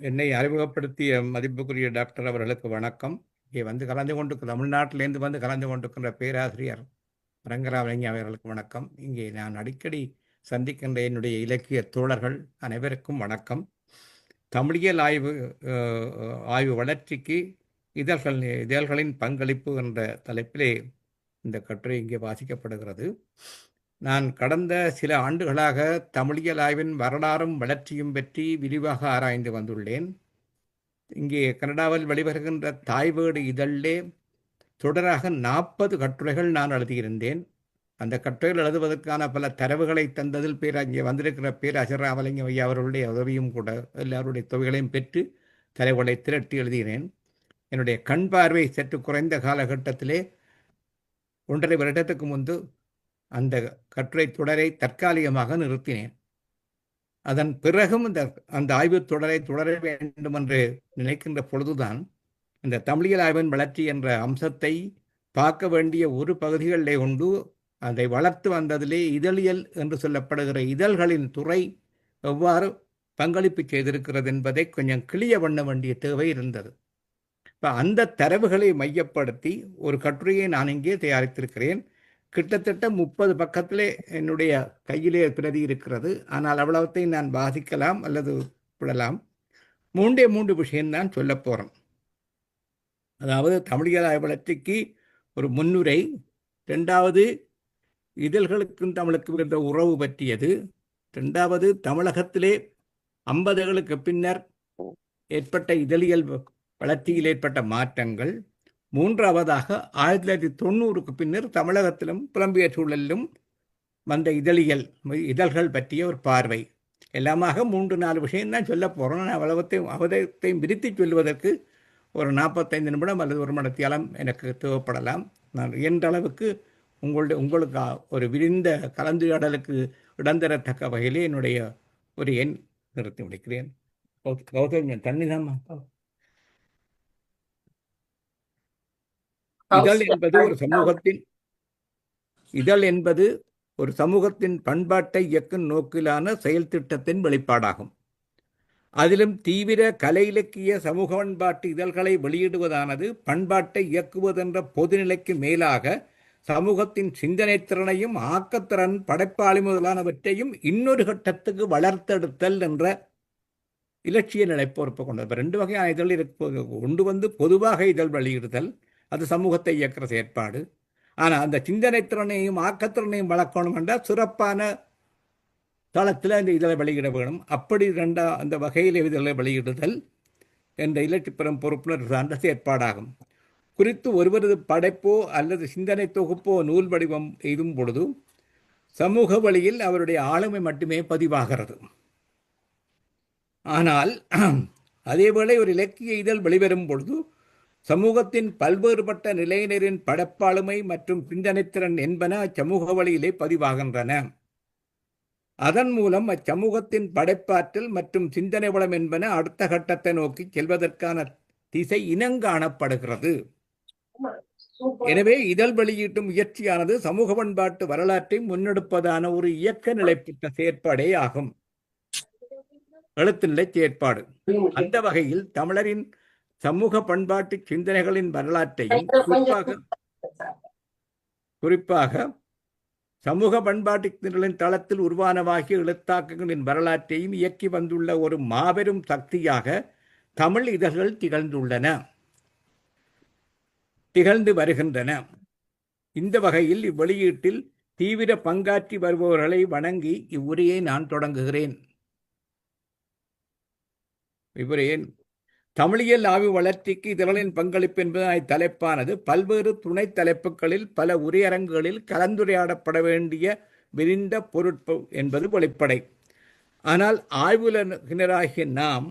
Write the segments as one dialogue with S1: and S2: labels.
S1: என்னை அறிமுகப்படுத்திய மதிப்புக்குரிய டாக்டர் அவர்களுக்கு வணக்கம். இங்கே வந்து கலந்து கொண்டு தமிழ்நாட்டிலேருந்து வந்து கலந்து கொண்டிருக்கின்ற பேராசிரியர் ரங்கராமலிங்க அவர்களுக்கு வணக்கம். இங்கே நான் அடிக்கடி சந்திக்கின்ற என்னுடைய இலக்கிய தோழர்கள் அனைவருக்கும் வணக்கம். தமிழியல் ஆய்வு வளர்ச்சிக்கு இதழ்களின் பங்களிப்பு என்ற தலைப்பிலே இந்த கட்டுரை இங்கே வாசிக்கப்படுகிறது. நான் கடந்த சில ஆண்டுகளாக தமிழியல் ஆய்வின் வரலாறும் வளர்ச்சியும் பற்றி விரிவாக ஆராய்ந்து வந்துள்ளேன். இங்கே கனடாவில் வெளிவருகின்ற தாய்வேடு இதழிலே தொடராக 40 கட்டுரைகள் நான் எழுதியிருந்தேன். அந்த கட்டுரைகள் எழுதுவதற்கான பல தரவுகளை தந்ததில் இங்கே வந்திருக்கிற பேராசிரியர் ராமலிங்கம் ஐயா அவர்களுடைய உதவியும் கூட எல்லாருடைய தொகைகளையும் பெற்று தரவுகளை திரட்டி எழுதினேன். என்னுடைய கண் பார்வை சற்று குறைந்த காலகட்டத்திலே 1.5 வருடத்துக்கு முன்பு அந்த கட்டுரை தொடரை தற்காலிகமாக நிறுத்தினேன். அதன் பிறகும் அந்த ஆய்வுத் தொடரை தொடர வேண்டும் என்று நினைக்கின்ற பொழுதுதான் இந்த தமிழியல் ஆய்வின் வளர்ச்சி என்ற அம்சத்தை பார்க்க வேண்டிய ஒரு பகுதிகளிலே உண்டு. அதை வளர்த்து வந்ததிலே இதழியல் என்று சொல்லப்படுகிற இதழ்களின் துறை எவ்வாறு பங்களிப்பு செய்திருக்கிறது என்பதை கொஞ்சம் கிளிய பண்ண வேண்டிய தேவை இருந்தது. இப்போ அந்த தரவுகளை மையப்படுத்தி ஒரு கட்டுரையை நான் இங்கே தயாரித்திருக்கிறேன். கிட்டத்தட்ட 30 பக்கத்திலே என்னுடைய கையிலே பிரதி இருக்கிறது. ஆனால் அவ்வளவத்தை நான் வாசிக்கலாம் அல்லது விடலாம். 3 விஷயம்தான் சொல்ல போகிறேன். அதாவது தமிழியல் ஆய்வு வளர்ச்சிக்கு ஒரு முன்னுரை, 2வது இதழ்களுக்கும் தமிழுக்கும் இருந்த உறவு பற்றியது, 2வது தமிழகத்திலே 50களுக்கு பின்னர் ஏற்பட்ட இதழியல் வளர்ச்சியில் ஏற்பட்ட மாற்றங்கள், 3வதாக 1990க்கு பின்னர் தமிழகத்திலும் புலம்பெயர் சூழலிலும் வந்த இதழ்கள் பற்றிய ஒரு பார்வை. எல்லாமாக 3-4 விஷயம்தான் சொல்ல போகிறோம். நான் அவதத்தையும் விரித்து சொல்வதற்கு ஒரு 45 நிமிடம் அல்லது 1 மணித்தியாலம் எனக்கு தேவைப்படலாம். நான் இயன்ற அளவுக்கு உங்களுக்கு ஒரு விரிந்த கலந்துரையாடலுக்கு இடந்தரத்தக்க வகையிலே என்னுடைய ஒரு எண் நிறுத்தி முடிக்கிறேன். தண்ணிதாம்மா. இதழ் என்பது ஒரு சமூகத்தின் பண்பாட்டை இயக்கும் நோக்கிலான செயல் திட்டத்தின் வெளிப்பாடாகும். அதிலும் தீவிர கலை இலக்கிய சமூக பண்பாட்டு இதழ்களை வெளியிடுவதானது பண்பாட்டை இயக்குவதென்ற பொதுநிலைக்கு மேலாக சமூகத்தின் சிந்தனை திறனையும் ஆக்கத்திறன் படைப்பாளி முதலானவற்றையும் இன்னொரு கட்டத்துக்கு வளர்த்தெடுத்தல் என்ற இலட்சிய நிலை பொறுப்பு கொண்டது. 2 வகையான இதழ் கொண்டு வந்து பொதுவாக இதழ் வெளியிடுதல், அது சமூகத்தை இயக்கிற செயற்பாடு. ஆனால் அந்த சிந்தனை திறனையும் ஆக்கத்திறனையும் வளர்க்கணும் என்றால் சிறப்பான தளத்தில் அந்த இதழை வெளியிட வேணும். அப்படி அந்த வகையில் இதழை வெளியிடுதல் என்ற இலட்சி பெறும் பொறுப்பினர் சார்ந்த செயற்பாடாகும். குறித்து ஒருவரது படைப்போ அல்லது சிந்தனை தொகுப்போ நூல் வடிவம் எய்தும் பொழுது சமூக வழியில் அவருடைய ஆளுமை மட்டுமே பதிவாகிறது. ஆனால் அதேவேளை ஒரு இலக்கிய இதழ் வெளிவரும் பொழுது சமூகத்தின் பல்வேறுபட்ட நிலையினரின் படைப்பாளுமை மற்றும் சிந்தனைத்திறன் என்பன அச்சமூக வழியிலே பதிவாகின்றன. அதன் மூலம் அச்சமூகத்தின் படைப்பாற்றல் மற்றும் சிந்தனை வளம் என்பன அடுத்த கட்டத்தை நோக்கி செல்வதற்கான திசை இனங்காணப்படுகிறது. எனவே இதழ் வெளியீட்டு முயற்சியானது சமூக பண்பாட்டு வரலாற்றை முன்னெடுப்பதான ஒரு இயக்க நிலைப்பட்ட செயற்பாடே ஆகும், எழுத்துநிலை செயற்பாடு. அந்த வகையில் தமிழரின் சமூக பண்பாட்டு சிந்தனைகளின் வரலாற்றையும் குறிப்பாக சமூக பண்பாட்டு தளத்தில் உருவானவாகிய எழுத்தாக்கங்களின் வரலாற்றையும் இயக்கி வந்துள்ள ஒரு மாபெரும் சக்தியாக தமிழ் இதழ்கள் திகழ்ந்து வருகின்றன. இந்த வகையில் இவ்வெளியீட்டில் தீவிர பங்காற்றி வருபவர்களை வணங்கி இவ்வுரையை நான் தொடங்குகிறேன். தமிழியல் ஆய்வு வளர்ச்சிக்கு இதழ்களின் பங்களிப்பு என்பதன் தலைப்பானது பல்வேறு துணை தலைப்புகளில் பல உரையரங்குகளில் கலந்துரையாடப்பட வேண்டிய விரிந்த பொருட்பு என்பது வெளிப்படை. ஆனால் ஆய்வுலகினராகிய நாம்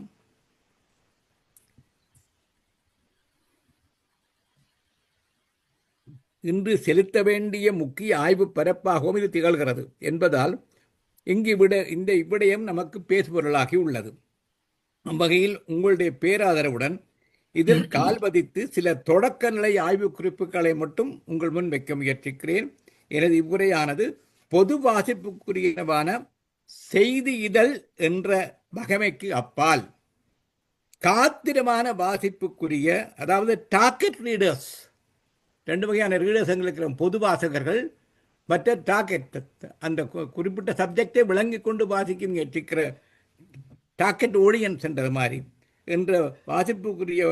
S1: இன்று செலுத்த வேண்டிய முக்கிய ஆய்வு பரப்பாகவும் இது திகழ்கிறது என்பதால் இந்த இவ்விடயம் நமக்கு பேசுபொருளாகி உள்ளது. அவ்வகையில் உங்களுடைய பேராதரவுடன் இதில் கால்பதித்து சில தொடக்க நிலை ஆய்வு குறிப்புகளை மட்டும் உங்கள் முன் வைக்க முயற்சிக்கிறேன். எனது இவ்வுரையானது பொது வாசிப்புக்குரியவான செய்தி இதழ் என்ற வகைமைக்கு அப்பால் காத்திரமான வாசிப்புக்குரிய, அதாவது டார்கெட் ரீடர்ஸ், ரெண்டு வகையான ரீடர்ஸ் எங்களுக்கு, பொது வாசகர்கள், மற்ற டார்கெட், அந்த குறிப்பிட்ட சப்ஜெக்டை விளங்கி கொண்டு வாசிக்க முயற்சிக்கிற டார்கெட் ஆடியன்ஸ் என்றது மாதிரி என்ற வாசிப்புக்குரிய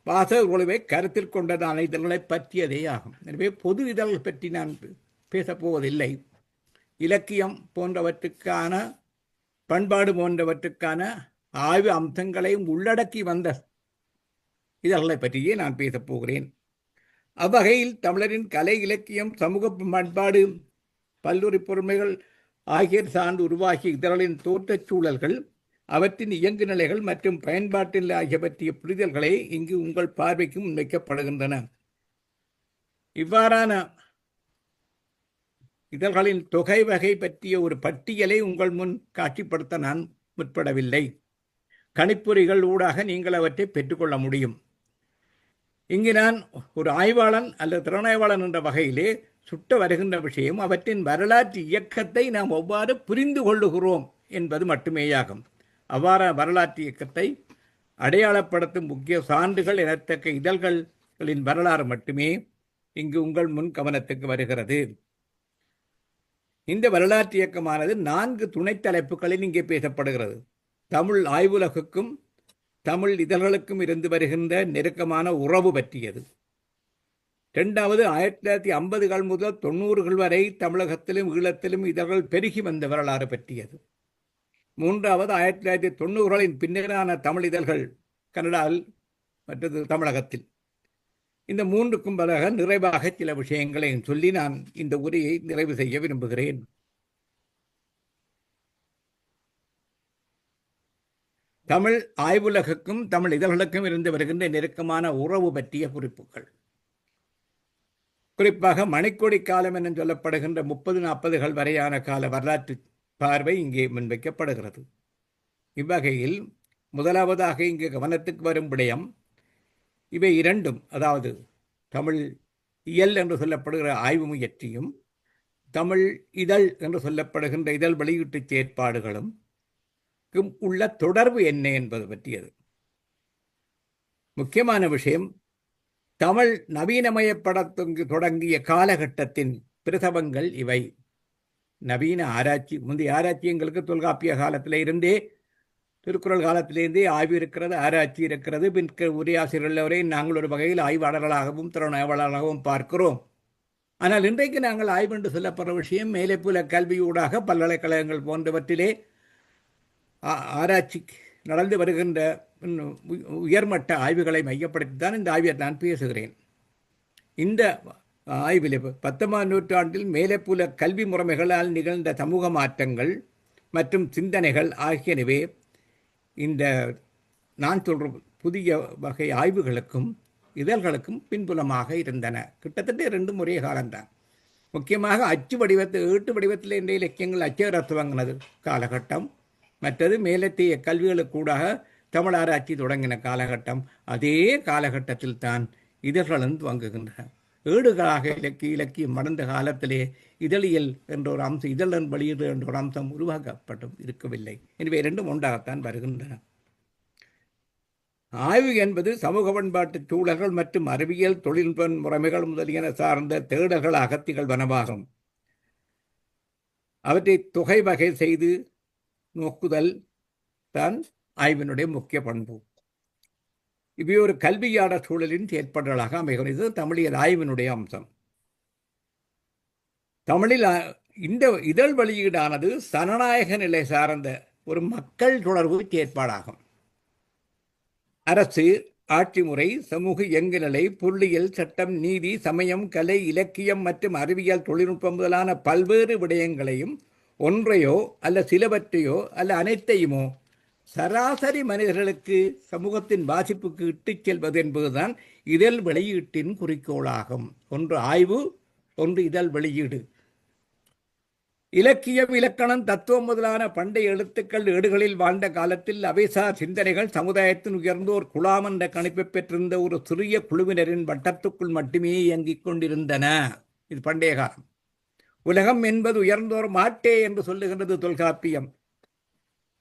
S1: வாசகர் குழுவை கருத்தில் கொண்டதான இதழ்களை பற்றியதே ஆகும். எனவே பொது இதழ்கள் பற்றி நான் பேசப்போவதில்லை. இலக்கியம் போன்றவற்றுக்கான, பண்பாடு போன்றவற்றுக்கான ஆய்வு அம்சங்களையும் உள்ளடக்கி வந்த இதழ்களை பற்றியே நான் பேசப் போகிறேன். அவ்வகையில் தமிழரின் கலை, இலக்கியம், சமூக பண்பாடு, பல்லுரி பொறுமைகள் ஆகிய சார்ந்து உருவாகிய இதழ்களின் தோற்றச் சூழல்கள், அவற்றின் இயங்கு நிலைகள் மற்றும் பயன்பாட்டில் ஆகிய பற்றிய புரிதல்களே இங்கு உங்கள் பார்வைக்கு முன்வைக்கப்படுகின்றன. இவ்வாறான இதழ்களின் தொகை வகை பற்றிய ஒரு பட்டியலை உங்கள் முன் காட்சிப்படுத்த நான் முற்படவில்லை. கணிப்பொறிகள் ஊடாக நீங்கள் அவற்றை பெற்றுக்கொள்ள முடியும். இங்கு நான் ஒரு ஆய்வாளன் அல்லது திறனாய்வாளன் என்ற வகையிலே சுட்ட வருகின்ற விஷயம் அவற்றின் வரலாற்று இயக்கத்தை நாம் எவ்வாறு புரிந்து கொள்ளுகிறோம் என்பது மட்டுமேயாகும். அவ்வாறு வரலாற்று இயக்கத்தை அடையாளப்படுத்தும் முக்கிய சான்றுகள் எனத்தக்க இதழ்களின் வரலாறு மட்டுமே இங்கு உங்கள் முன் கவனத்துக்கு வருகிறது. இந்த வரலாற்று இயக்கமானது 4 துணைத் தலைப்புகளில் இங்கே பேசப்படுகிறது. தமிழ் ஆய்வுலகுக்கும் தமிழ் இதழ்களுக்கும் இருந்து வருகின்ற நெருக்கமான உறவு பற்றியது. 2வது, 1950கள் முதல் 90கள் வரை தமிழகத்திலும் ஈழத்திலும் இதழ்கள் பெருகி வந்த வரலாறு பற்றியது. 3வது, 1990களின் பின்னரான தமிழ் இதழ்கள் கனடாவில், மற்றது தமிழகத்தில். இந்த 3க்கும் பதிலாக நிறைவாக சில விஷயங்களையும் சொல்லி நான் இந்த உரையை நிறைவு செய்ய விரும்புகிறேன். தமிழ் ஆய்வுலகுக்கும் தமிழ் இதழ்களுக்கும் இருந்து வருகின்ற நெருக்கமான உறவு பற்றிய குறிப்புகள். குறிப்பாக மணிக்கொடி காலம் என சொல்லப்படுகின்ற 30-40கள் வரையான கால வரலாற்று பார்வை இங்கே முன்வைக்கப்படுகிறது. இவ்வகையில் முதலாவதாக இங்கு கவனத்துக்கு வரும் விடயம், இவை இரண்டும், அதாவது தமிழ் இயல் என்று சொல்லப்படுகிற ஆய்வு முயற்சியும் தமிழ் இதழ் என்று சொல்லப்படுகின்ற இதழ் வெளியீட்டு செயற்பாடுகளும் உள்ள தொடர்பு என்ன என்பது பற்றியது. முக்கியமான விஷயம், தமிழ் நவீனமயப்படத் தொடங்கிய காலகட்டத்தின் பிரசவங்கள் இவை. நவீன ஆராய்ச்சி, முந்தைய ஆராய்ச்சி எங்களுக்கு தொல்காப்பிய காலத்தில் இருந்தே, திருக்குறள் காலத்திலேருந்தே ஆய்வு இருக்கிறது, ஆராய்ச்சி இருக்கிறது. பின் உரையாசிரியர்கள் வரை நாங்கள் ஒரு வகையில் ஆய்வாளர்களாகவும் திறனாய்வாளர்களாகவும் பார்க்கிறோம். ஆனால் இன்றைக்கு நாங்கள் ஆய்வு என்று சொல்லப்படுற விஷயம் மேலே புல கல்வியூடாக பல்கலைக்கழகங்கள் போன்றவற்றிலே ஆராய்ச்சி நடந்து வருகின்ற உயர்மட்ட ஆய்வுகளை மையப்படுத்தித்தான் இந்த ஆய்வை நான் பேசுகிறேன். இந்த ஆய்வில் 19ஆம் நூற்றாண்டில் மேலேப்புல கல்வி முறைமைகளால் நிகழ்ந்த சமூக மாற்றங்கள் மற்றும் சிந்தனைகள் ஆகியனவே இந்த நான் சொல்ற புதிய வகை ஆய்வுகளுக்கும் இதழ்களுக்கும் பின்புலமாக இருந்தன. கிட்டத்தட்ட 2 முறை காலம்தான். முக்கியமாக அச்சு வடிவத்தில், ஈட்டு வடிவத்தில் இந்த இலக்கியங்கள் அச்சகர துவங்கினது காலகட்டம். மற்றது மேலத்திய கல்விகளுக்கூடாக தமிழ் ஆராய்ச்சி தொடங்கின காலகட்டம். அதே காலகட்டத்தில் தான் இதழ்களும் துவங்குகின்றன. ஏடுகளாக இலக்கியம் மறந்த காலத்திலே இதழியல் என்ற ஒரு அம்சம், இதழன் வெளியீடு என்ற ஒரு அம்சம் உருவாக்கப்பட்டும் இருக்கவில்லை. எனவே 2ம் ஒன்றாகத்தான் வருகின்றன. ஆய்வு என்பது சமூக பண்பாட்டு சூழல்கள் மற்றும் அறிவியல் தொழில்நுட்ப முறைமைகள் முதலியன சார்ந்த தேடல்களாக திகழ்வனவாகும். அவற்றை தொகை வகை செய்து நோக்குதல் தான் ஆய்வினுடைய முக்கிய பண்பு. இவை ஒரு கல்வியாளர் சூழலின் செயற்பாடுகளாக அமைகிறது. தமிழியல் ஆய்வினுடைய அம்சம். தமிழில் இந்த இதழ் வெளியீடானது சனநாயக நிலை சார்ந்த ஒரு மக்கள் தொடர்பு செயற்பாடாகும். அரசு, ஆட்சி முறை, சமூக இயங்குநிலை, பொருளியல், சட்டம், நீதி, சமயம், கலை, இலக்கியம் மற்றும் அறிவியல் தொழில்நுட்பம் முதலான பல்வேறு விடயங்களையும் ஒன்றையோ அல்ல சிலவற்றையோ அல்ல அனைத்தையுமோ சராசரி மனிதர்களுக்கு சமூகத்தின் வாசிப்புக்கு இட்டுச் செல்வது என்பதுதான் இதழ் வெளியீட்டின் குறிக்கோளாகும். ஒன்று ஆய்வு, ஒன்று இதழ் வெளியீடு. இலக்கியம், இலக்கணம், தத்துவம் முதலான பண்டைய எழுத்துக்கள் ஏடுகளில் வாழ்ந்த காலத்தில் அவைசார் சிந்தனைகள் சமுதாயத்தின் உயர்ந்தோர் குழாம் என்ற கணிப்பை பெற்றிருந்த ஒரு சிறிய குழுவினரின் வட்டத்துக்குள் மட்டுமே இயங்கிக் கொண்டிருந்தன. இது பண்டைய காலம். உலகம் என்பது உயர்ந்தோர் மாட்டே என்று சொல்லுகின்றது தொல்காப்பியம்.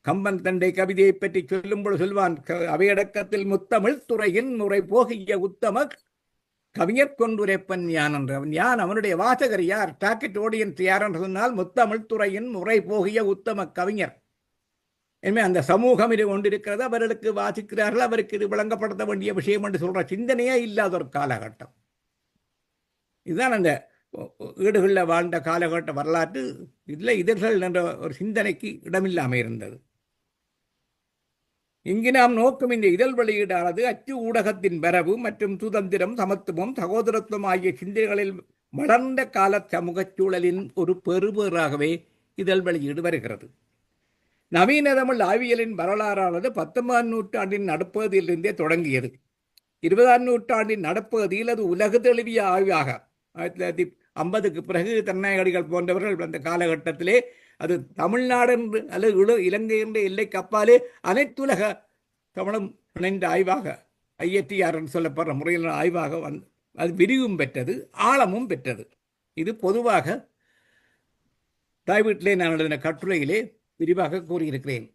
S1: கம்பன் தண்டை கவிதையை பற்றி சொல்லும்போது சொல்வான், அவையடக்கத்தில் முத்தமிழ் துறையின் முறை போகிய உத்தம கவிஞர் கொண்டுரைப்பன் யான் என்றவன். யான் அவனுடைய வாசகர் யார், டாக்கெட் ஆடியன்ஸ் யார் என்று சொன்னால் முத்தமிழ் துறையின் முறை போகிய உத்தம கவிஞர். எனவே அந்த சமூகம் இது கொண்டிருக்கிறது, அவர்களுக்கு வாசிக்கிறார்கள், அவருக்கு இது விளங்கப்படுத்த வேண்டிய விஷயம் என்று சொல்ற சிந்தனையே இல்லாத ஒரு காலகட்டம். இதுதான் அந்த வீடுகளில் வாழ்ந்த காலகட்ட வரலாற்று. இதில் இதழ்கள் என்ற ஒரு சிந்தனைக்கு இடமில்லாமல் இருந்தது. இங்கு நாம் நோக்கும் இந்த இதழ் வெளியீடானது அச்சு ஊடகத்தின் வரவு மற்றும் சுதந்திரம், சமத்துவம், சகோதரத்துவம் ஆகிய சிந்தனைகளில் வளர்ந்த கால சமூக சூழலின் ஒரு பெறுபேறாகவே இதழ் வெளியீடு வருகிறது. நவீன தமிழ் ஆய்வியலின் வரலாறானது 19ஆம் நூற்றாண்டின் நடுப்பகுதியிலிருந்தே தொடங்கியது. 20ஆம் நூற்றாண்டின் நடுப்பகுதியில் அது உலகு தழுவிய ஆய்வாக 1950க்கு பிறகு தன்னாயடிகள் போன்றவர்கள் அந்த காலகட்டத்திலே அது தமிழ்நாடு என்று அல்லது இலங்கை என்ற எல்லைக்கு அப்பாலே அனைத்துலக தமிழும் இணைந்த ஆய்வாக IATR என்று சொல்லப்படுற முறையில் ஆய்வாக அது விரிவும் பெற்றது, ஆழமும் பெற்றது. இது பொதுவாக தாய் வீட்டிலே நான் எழுதின கட்டுரையிலே விரிவாக கூறியிருக்கிறேன்.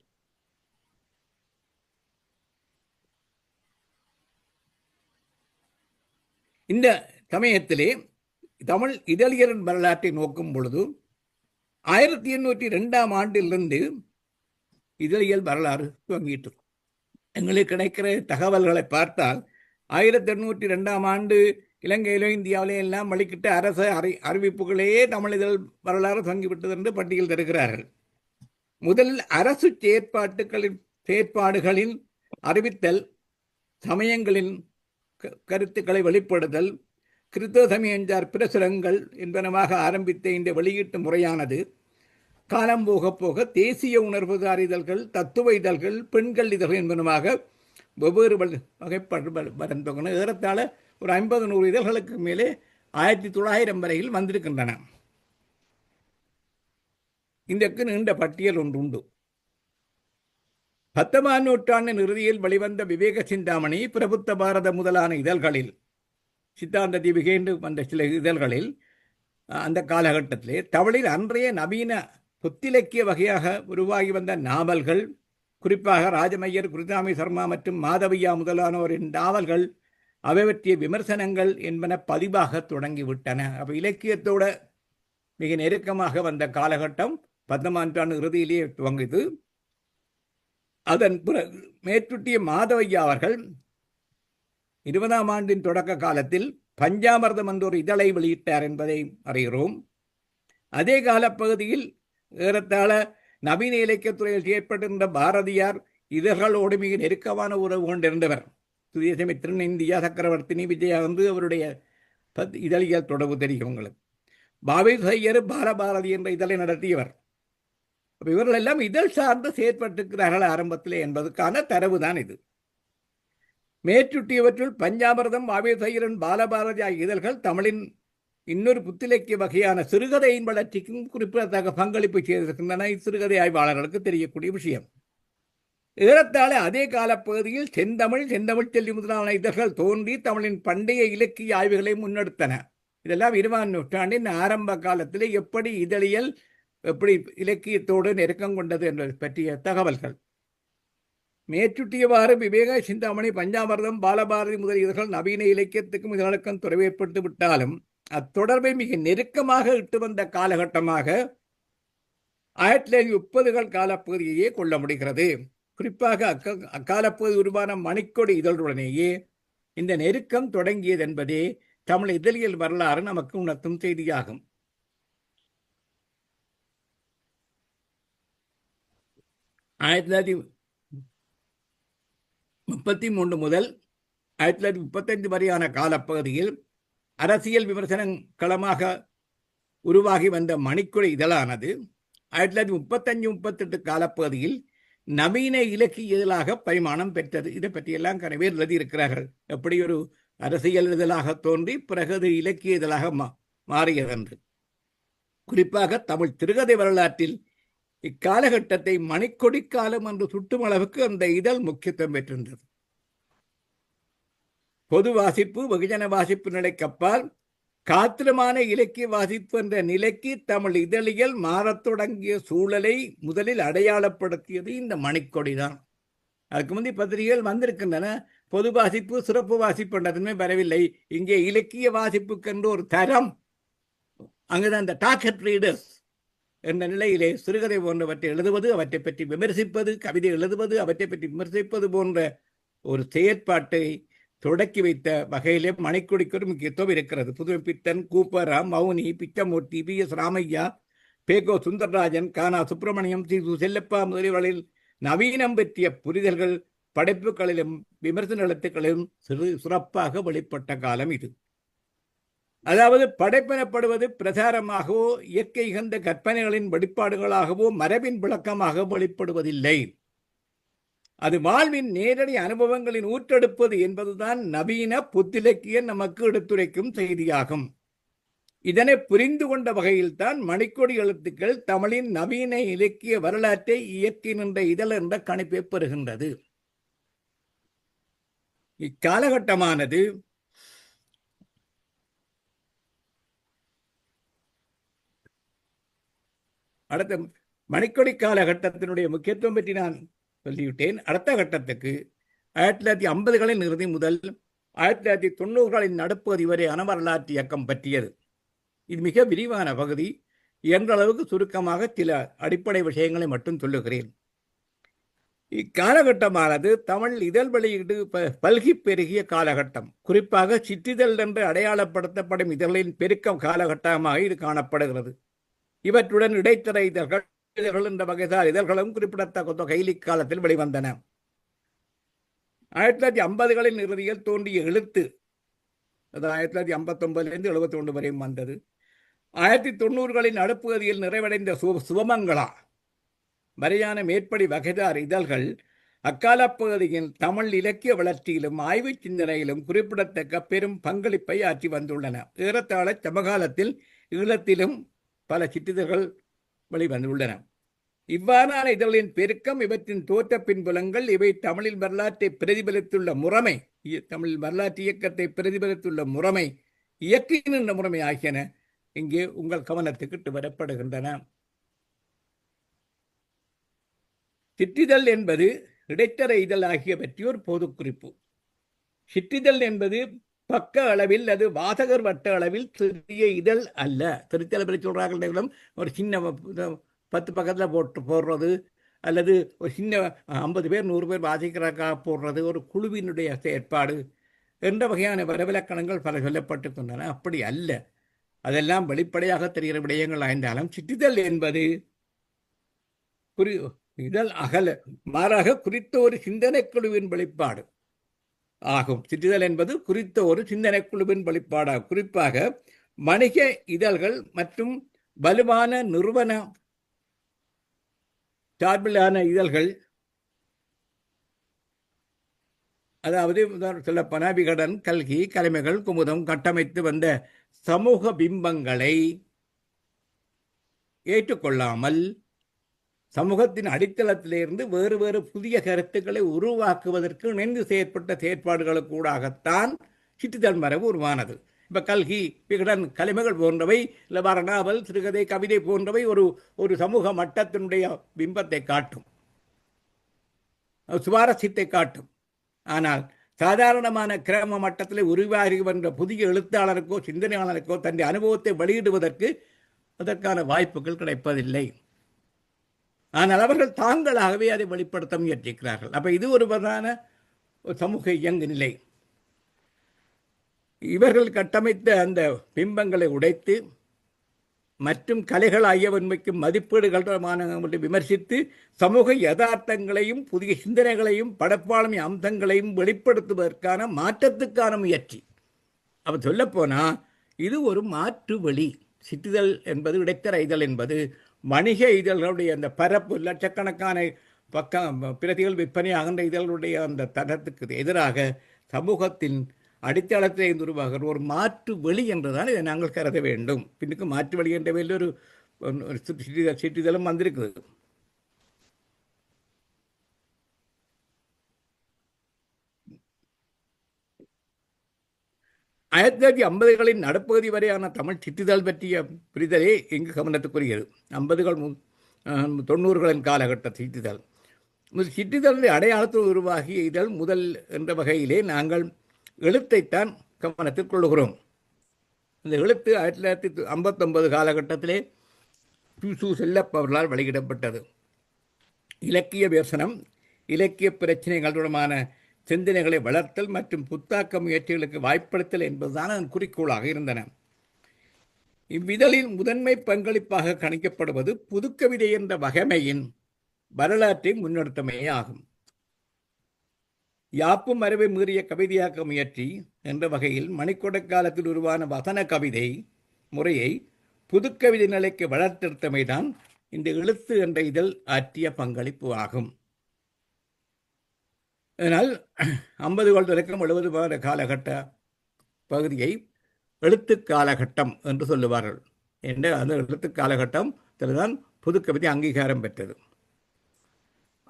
S1: இந்த சமயத்திலே தமிழ் இதழியலின் வரலாற்றை நோக்கும் பொழுது 1802ஆம் ஆண்டிலிருந்து இதழியல் வரலாறு துவங்கிட்டு எங்களுக்கு கிடைக்கிற தகவல்களை பார்த்தால் 1802ஆம் ஆண்டு இலங்கையிலோ இந்தியாவிலே எல்லாம் வழிகிட்ட அரச அறிவிப்புகளே தமிழ் இதழ் வரலாறு துவங்கிவிட்டது என்று பட்டியல் தருகிறார்கள். முதலில் அரசு செயற்பாடுகளின் அறிவித்தல், சமயங்களின் கருத்துக்களை வெளிப்படுதல், கிறிஸ்தவ சமயஞ்சார் பிரசுரங்கள் என்பனவாக ஆரம்பித்த இந்த வெளியீட்டு முறையானது காலம் போக போக தேசிய உணர்வுதார் இதழ்கள், தத்துவ இதழ்கள், பெண்கள் இதழ்கள் என்பனவாக வெவ்வேறு வகைப்பட ஏறத்தாழ ஒரு 50-100 இதழ்களுக்கு மேலே 1900 வரையில் வந்திருக்கின்றன. இதற்கு நீண்ட பட்டியல் ஒன்று உண்டு. 19ஆம் நூற்றாண்டின் இறுதியில் வெளிவந்த விவேக சிந்தாமணி, பிரபுத்த பாரத முதலான இதழ்களில், சித்தாந்த தீபிகை என்று வந்த சில இதழ்களில் அந்த காலகட்டத்திலே தமிழில் அன்றைய நவீன புத்திலக்கிய வகையாக உருவாகி வந்த நாவல்கள், குறிப்பாக ராஜமையர், குருதாமி சர்மா மற்றும் மாதவியா முதலானோரின் நாவல்கள், அவை பற்றிய விமர்சனங்கள் என்பன பதிவாக தொடங்கிவிட்டன. அப்போ இலக்கியத்தோட மிக நெருக்கமாக வந்த காலகட்டம் 19ஆம் நூற்றாண்டு இறுதியிலேயே துவங்கியது. அதன் பிறகு மேற்றுட்டிய மாதவையா அவர்கள் 20ஆம் ஆண்டின் தொடக்க காலத்தில் பஞ்சாமிர்தம் என்ற ஒரு இதழை வெளியிட்டார் என்பதை அறிகிறோம். அதே காலப்பகுதியில் ஏறத்தாழ நவீன இலக்கியத்துறையில் ஏற்பட்டிருந்த பாரதியார் இதழ்களோடு மிக நெருக்கமான உறவு கொண்டிருந்தவர். சுதேசமித்திரன், இந்தியா, சக்கரவர்த்தினி, விஜயா வந்து அவருடைய இதழியல் தொடர்பு தெரியும் உங்களுக்கு. பாவேசையர் பாலபாரதி என்ற இதழை நடத்தியவர். இவர்கள் எல்லாம் இதழ் சார்ந்து செயற்பட்டிருக்கிறார்கள் ஆரம்பத்திலே என்பதற்கான தரவு தான் இது. மேற்றுட்டியவற்றுள் பஞ்சாமிர்தம், பாவேசையரன், பாலபாரதி ஆகிய இதழ்கள் தமிழின் இன்னொரு புத்திலக்கிய வகையான சிறுகதையின் வளர்ச்சிக்கும் குறிப்பிடத்தக்க பங்களிப்பு செய்திருக்கின்றன. சிறுகதை ஆய்வாளர்களுக்கு தெரியக்கூடிய விஷயம். ஏறத்தாழ அதே காலப்பகுதியில் செந்தமிழ் செல்லி முதலான இதழ்கள் தோன்றி தமிழின் பண்டைய இலக்கிய ஆய்வுகளை முன்னெடுத்தன. இதெல்லாம் 20ஆம் நூற்றாண்டின் ஆரம்ப காலத்திலே எப்படி இதழியல் எப்படி இலக்கியத்தோடு நெருக்கம் கொண்டது என்பது பற்றிய தகவல்கள். மேற்றுட்டியவாறு விவேக சிந்தாமணி, பஞ்சாமிர்தம், பாலபாரதி முதல் இதழ்கள் நவீன இலக்கியத்துக்கும் இதழ்களுக்கும் தொடர்பு ஏற்பட்டு விட்டாலும் அத்தொடர்பை மிக நெருக்கமாக இட்டு வந்த காலகட்டமாக 1930கள் காலப்பகுதியையே கொள்ள முடிகிறது. குறிப்பாக அக்காலப்பகுதி உருவான மணிக்கொடி இதழுடனேயே இந்த நெருக்கம் தொடங்கியது என்பதே தமிழ் இதழியல் வரலாறு நமக்கு உணர்த்தும் செய்தியாகும். ஆயிரத்தி 1933 முதல் 1935 வரையான காலப்பகுதியில் அரசியல் விமர்சன களமாக உருவாகி வந்த மணிக்கொடி இதழானது 1935-38 காலப்பகுதியில் நவீன இலக்கிய இதழாக பரிமாணம் பெற்றது. இதை பற்றியெல்லாம் கனவேர் எழுதியிருக்கிறார்கள். எப்படி ஒரு அரசியல் இதழாக தோன்றி பிறகு இலக்கிய இதழாக மாறியதென்று. குறிப்பாக தமிழ் சிறுகதை வரலாற்றில் இக்காலகட்டத்தை மணிக்கொடி காலம் என்று சுட்டும் அளவுக்கு அந்த இதழ் முக்கியத்துவம் பெற்றிருந்தது. பொது வாசிப்பு, வெகுஜன வாசிப்பு நிலைக்கப்பால் காத்திரமான இலக்கிய வாசிப்பு என்ற நிலைக்கு தமிழ் இதழியல் மாறத் தொடங்கிய சூழலை முதலில் அடையாளப்படுத்தியது இந்த மணிக்கொடிதான். அதுக்கு முந்தைய பத்திரிகைகள் வந்திருக்கின்றன. பொது வாசிப்பு, சிறப்பு வாசிப்பு என்றதுமே வரவில்லை. இங்கே இலக்கிய வாசிப்புக்கென்று ஒரு தரம், அங்குதான் இந்த டார்கெட் ரீடர்ஸ் என்ற நிலையிலே சிறுகதை போன்றவற்றை எழுதுவது, அவற்றை பற்றி விமர்சிப்பது, கவிதை எழுதுவது, அவற்றை பற்றி விமர்சிப்பது போன்ற ஒரு செயற்பாட்டை தொடக்கி வைத்த வகையிலே மணிக்கொடிக்கு ஒரு முக்கியத்துவம் இருக்கிறது. புதுமை பித்தன், கூப்பராம், மௌனி, பிச்சமூர்த்தி, PS ராமையா, பேகோ சுந்தரராஜன், கானா சுப்பிரமணியம், செல்லப்பா முதலியவர்களில் நவீனம் பற்றிய புரிதல்கள் படைப்புகளிலும் விமர்சன எழுத்துக்களிலும் சிறப்பாக வெளிப்பட்ட காலம் இது. அதாவது படைப்பெனப்படுவது பிரசாரமாகவோ இயற்கை கண்ட கற்பனைகளின் வெளிப்பாடுகளாகவோ மரபின் விளக்கமாக வெளிப்படுவதில்லை. அது வாழ்வின் நேரடி அனுபவங்களின் ஊற்றெடுப்பது என்பதுதான் நவீன புத்திலக்கியம் நமக்கு எடுத்துரைக்கும் செய்தியாகும். இதனை புரிந்து கொண்ட வகையில்தான் மணிக்கொடி எழுத்துக்கள் தமிழின் நவீன இலக்கிய வரலாற்றை இயக்கி நின்ற இதழ் என்ற கணிப்பை பெறுகின்றது. இக்காலகட்டமானது அடுத்த மணிக்கொடி காலகட்டத்தினுடைய முக்கியத்துவம் பற்றி நான் சொல்லிவிட்டேன். அடுத்த கட்டத்துக்கு 1950களின் இறுதி முதல் 1990களின் நடுப்பகுதி வரை அறவரலாற்று இயக்கம் பற்றியது. இது மிக விரிவான பகுதி. என்ற அளவுக்கு சுருக்கமாக சில அடிப்படை விஷயங்களை மட்டும் சொல்லுகிறேன். இக்காலகட்டமானது தமிழ் இதழ் வெளியீடு பல்கி பெருகிய காலகட்டம். குறிப்பாக சிற்றிதழ் என்று அடையாளப்படுத்தப்படும் இதழின் பெருக்கம் காலகட்டமாக இது காணப்படுகிறது. இவற்றுடன் இடைத்தர இதழ்கள் என்ற வகைசார் இதழ்களும் குறிப்பிடத்தக்க தொகையில் இக்காலத்தில் வெளிவந்தன. 1950களின் இறுதியில் தோன்றிய எழுத்து, அது 1959 71 வரையும் வந்தது. 1990களின் நடுப்பகுதியில் நிறைவடைந்த சுவமங்களா, மறையான மேற்படி வகைதார் இதழ்கள் அக்கால பகுதியில் தமிழ் இலக்கிய வளர்ச்சியிலும் ஆய்வு சிந்தனையிலும் குறிப்பிடத்தக்க பெரும் பங்களிப்பை ஆற்றி வந்துள்ளன. ஏறத்தாழ சமகாலத்தில் ஈழத்திலும் பல சிற்றிதழ்கள் வெளிவந்துள்ளன. இவ்வாறான இதழின் பெருக்கம், இவற்றின் தோற்ற பின்புலங்கள், இவை தமிழில் வரலாற்றை பிரதிபலித்துள்ள முறைமை, தமிழ் வரலாற்று இயக்கத்தை பிரதிபலித்துள்ள முறைமை, இயக்கின்ற முறைமை ஆகியன இங்கே உங்கள் கவனத்துக்கு வரப்படுகின்றன. சிற்றிதழ் என்பது இடைத்தர இதழ் ஆகியவற்றை ஒரு பொது குறிப்பு. சிற்றிதழ் என்பது பக்க அளவில் அது வாசகர் வட்ட அளவில் சிறிய இதழ் அல்ல. திருத்தலை சொல்றார்கள், ஒரு சின்ன 10 பக்கத்தில் போடுறது, அல்லது ஒரு சின்ன 50 பேர் 100 பேர் வாசிக்கிறதுக்காக போடுறது, ஒரு குழுவினுடைய செயற்பாடு என்ற வகையான வரவிலக்கணங்கள் பல சொல்லப்பட்டிருக்கின்றன. அப்படி அல்ல. அதெல்லாம் வெளிப்படையாக தெரிகிற விடயங்கள் ஆய்ந்தாலும் சிற்றிதழ் என்பது இதழ் அகல, மாறாக குறித்த ஒரு சிந்தனை குழுவின் வெளிப்பாடு ஆகும். சிற்றிதழ் என்பது குறித்த ஒரு சிந்தனை குழுவின் வெளிப்பாடாகும். குறிப்பாக வணிக இதழ்கள் மற்றும் வலுவான நிறுவன சார்பிலான இதழ்கள், அதாவது சொல்லப்போன விகடன், கல்கி, கலைமைகள், குமுதம் கட்டமைத்து வந்த சமூக பிம்பங்களை ஏற்றுக்கொள்ளாமல் சமூகத்தின் அடித்தளத்திலிருந்து வேறு வேறு புதிய கருத்துக்களை உருவாக்குவதற்கு இணைந்து செயற்பட்ட செயற்பாடுகளுக்கூடாகத்தான் சிற்றிதழ் மரபு உருவானது. இப்போ கல்கி, விகடன், கலைமைகள் போன்றவை, இல்லை நாவல், சிறுகதை, கவிதை போன்றவை ஒரு சமூக மட்டத்தினுடைய பிம்பத்தை காட்டும், சுவாரஸ்யத்தை காட்டும். ஆனால் சாதாரணமான கிராம மட்டத்தில் உருவாகி வந்த புதிய எழுத்தாளருக்கோ சிந்தனையாளருக்கோ தன்னுடைய அனுபவத்தை வெளியிடுவதற்கு அதற்கான வாய்ப்புகள் கிடைப்பதில்லை. ஆனால் அவர்கள் தாங்களாகவே அதை வெளிப்படுத்த முயற்சிக்கிறார்கள். அப்ப இது ஒரு பிரதான சமூக இயங்கு நிலை. இவர்கள் கட்டமைத்த அந்த பிம்பங்களை உடைத்து மற்றும் கலைகள் ஆகியவன்மைக்கும் மதிப்பீடுகள் விமர்சித்து சமூக யதார்த்தங்களையும் புதிய சிந்தனைகளையும் படைப்பாளுமை அம்சங்களையும் வெளிப்படுத்துவதற்கான மாற்றத்துக்கான முயற்சி. அவர் சொல்லப்போனா இது ஒரு மாற்று வழி. சிற்றிதழ் என்பது, இடைத்தர இதழ் என்பது வணிக இதழ்களுடைய அந்த பரப்பு, லட்சக்கணக்கான பிரதிகள் விற்பனையாகின்ற இதழ்களுடைய அந்த தரத்துக்கு எதிராக சமூகத்தின் அடித்தளத்தை உருவாகிற ஒரு மாற்று வழி என்றுதான் இதை நாங்கள் கருத வேண்டும். பின்னுக்கு மாற்று வழி என்ற வேலை ஒரு சிற்றிதழும் வந்திருக்குது. 1950களின் நடுப்பகுதி வரையான தமிழ் சிற்றிதழ் பற்றிய புரிதலே இங்கு கவனத்துக்குரியது. 50கள் 90களின் காலகட்ட சிற்றிதழ் சிற்றிதழின் அடையாளத்தில் உருவாகிய இதழ் முதல் என்ற வகையிலே நாங்கள் எழுத்தைத்தான் கவனத்தில் கொள்ளுகிறோம். இந்த எழுத்து 1959 காலகட்டத்திலே சு செல்லப்ப அவர்களால் வெளியிடப்பட்டது. இலக்கிய விமர்சனம், இலக்கிய பிரச்சனைகள் தொடர்பான சிந்தனைகளை வளர்த்தல் மற்றும் புத்தாக்க முயற்சிகளுக்கு வாய்ப்படுத்தல் என்பதுதான் அதன் குறிக்கோளாக இருந்தன. இவ்விதழில் முதன்மை பங்களிப்பாக கணிக்கப்படுவது புதுக்கவிதை என்ற வகைமையின் வரலாற்றை முன்னெடுத்தமே ஆகும். யாப்பும் மரபை மீறிய கவிதையாக்க முயற்சி என்ற வகையில் மணிக்கொடை காலத்தில் உருவான வசன கவிதை முறையை புதுக்கவிதை நிலைக்கு வளர்த்தெடுத்தமைதான் இந்த எழுத்து என்ற இதழ் ஆற்றிய பங்களிப்பு ஆகும். அதனால் 50கள் தொடக்கம் 70 காலகட்ட பகுதியை எழுத்து காலகட்டம் என்று சொல்லுவார்கள். என்ற அந்த எழுத்து காலகட்டம் தான் புதுக்கவிதை அங்கீகாரம் பெற்றது.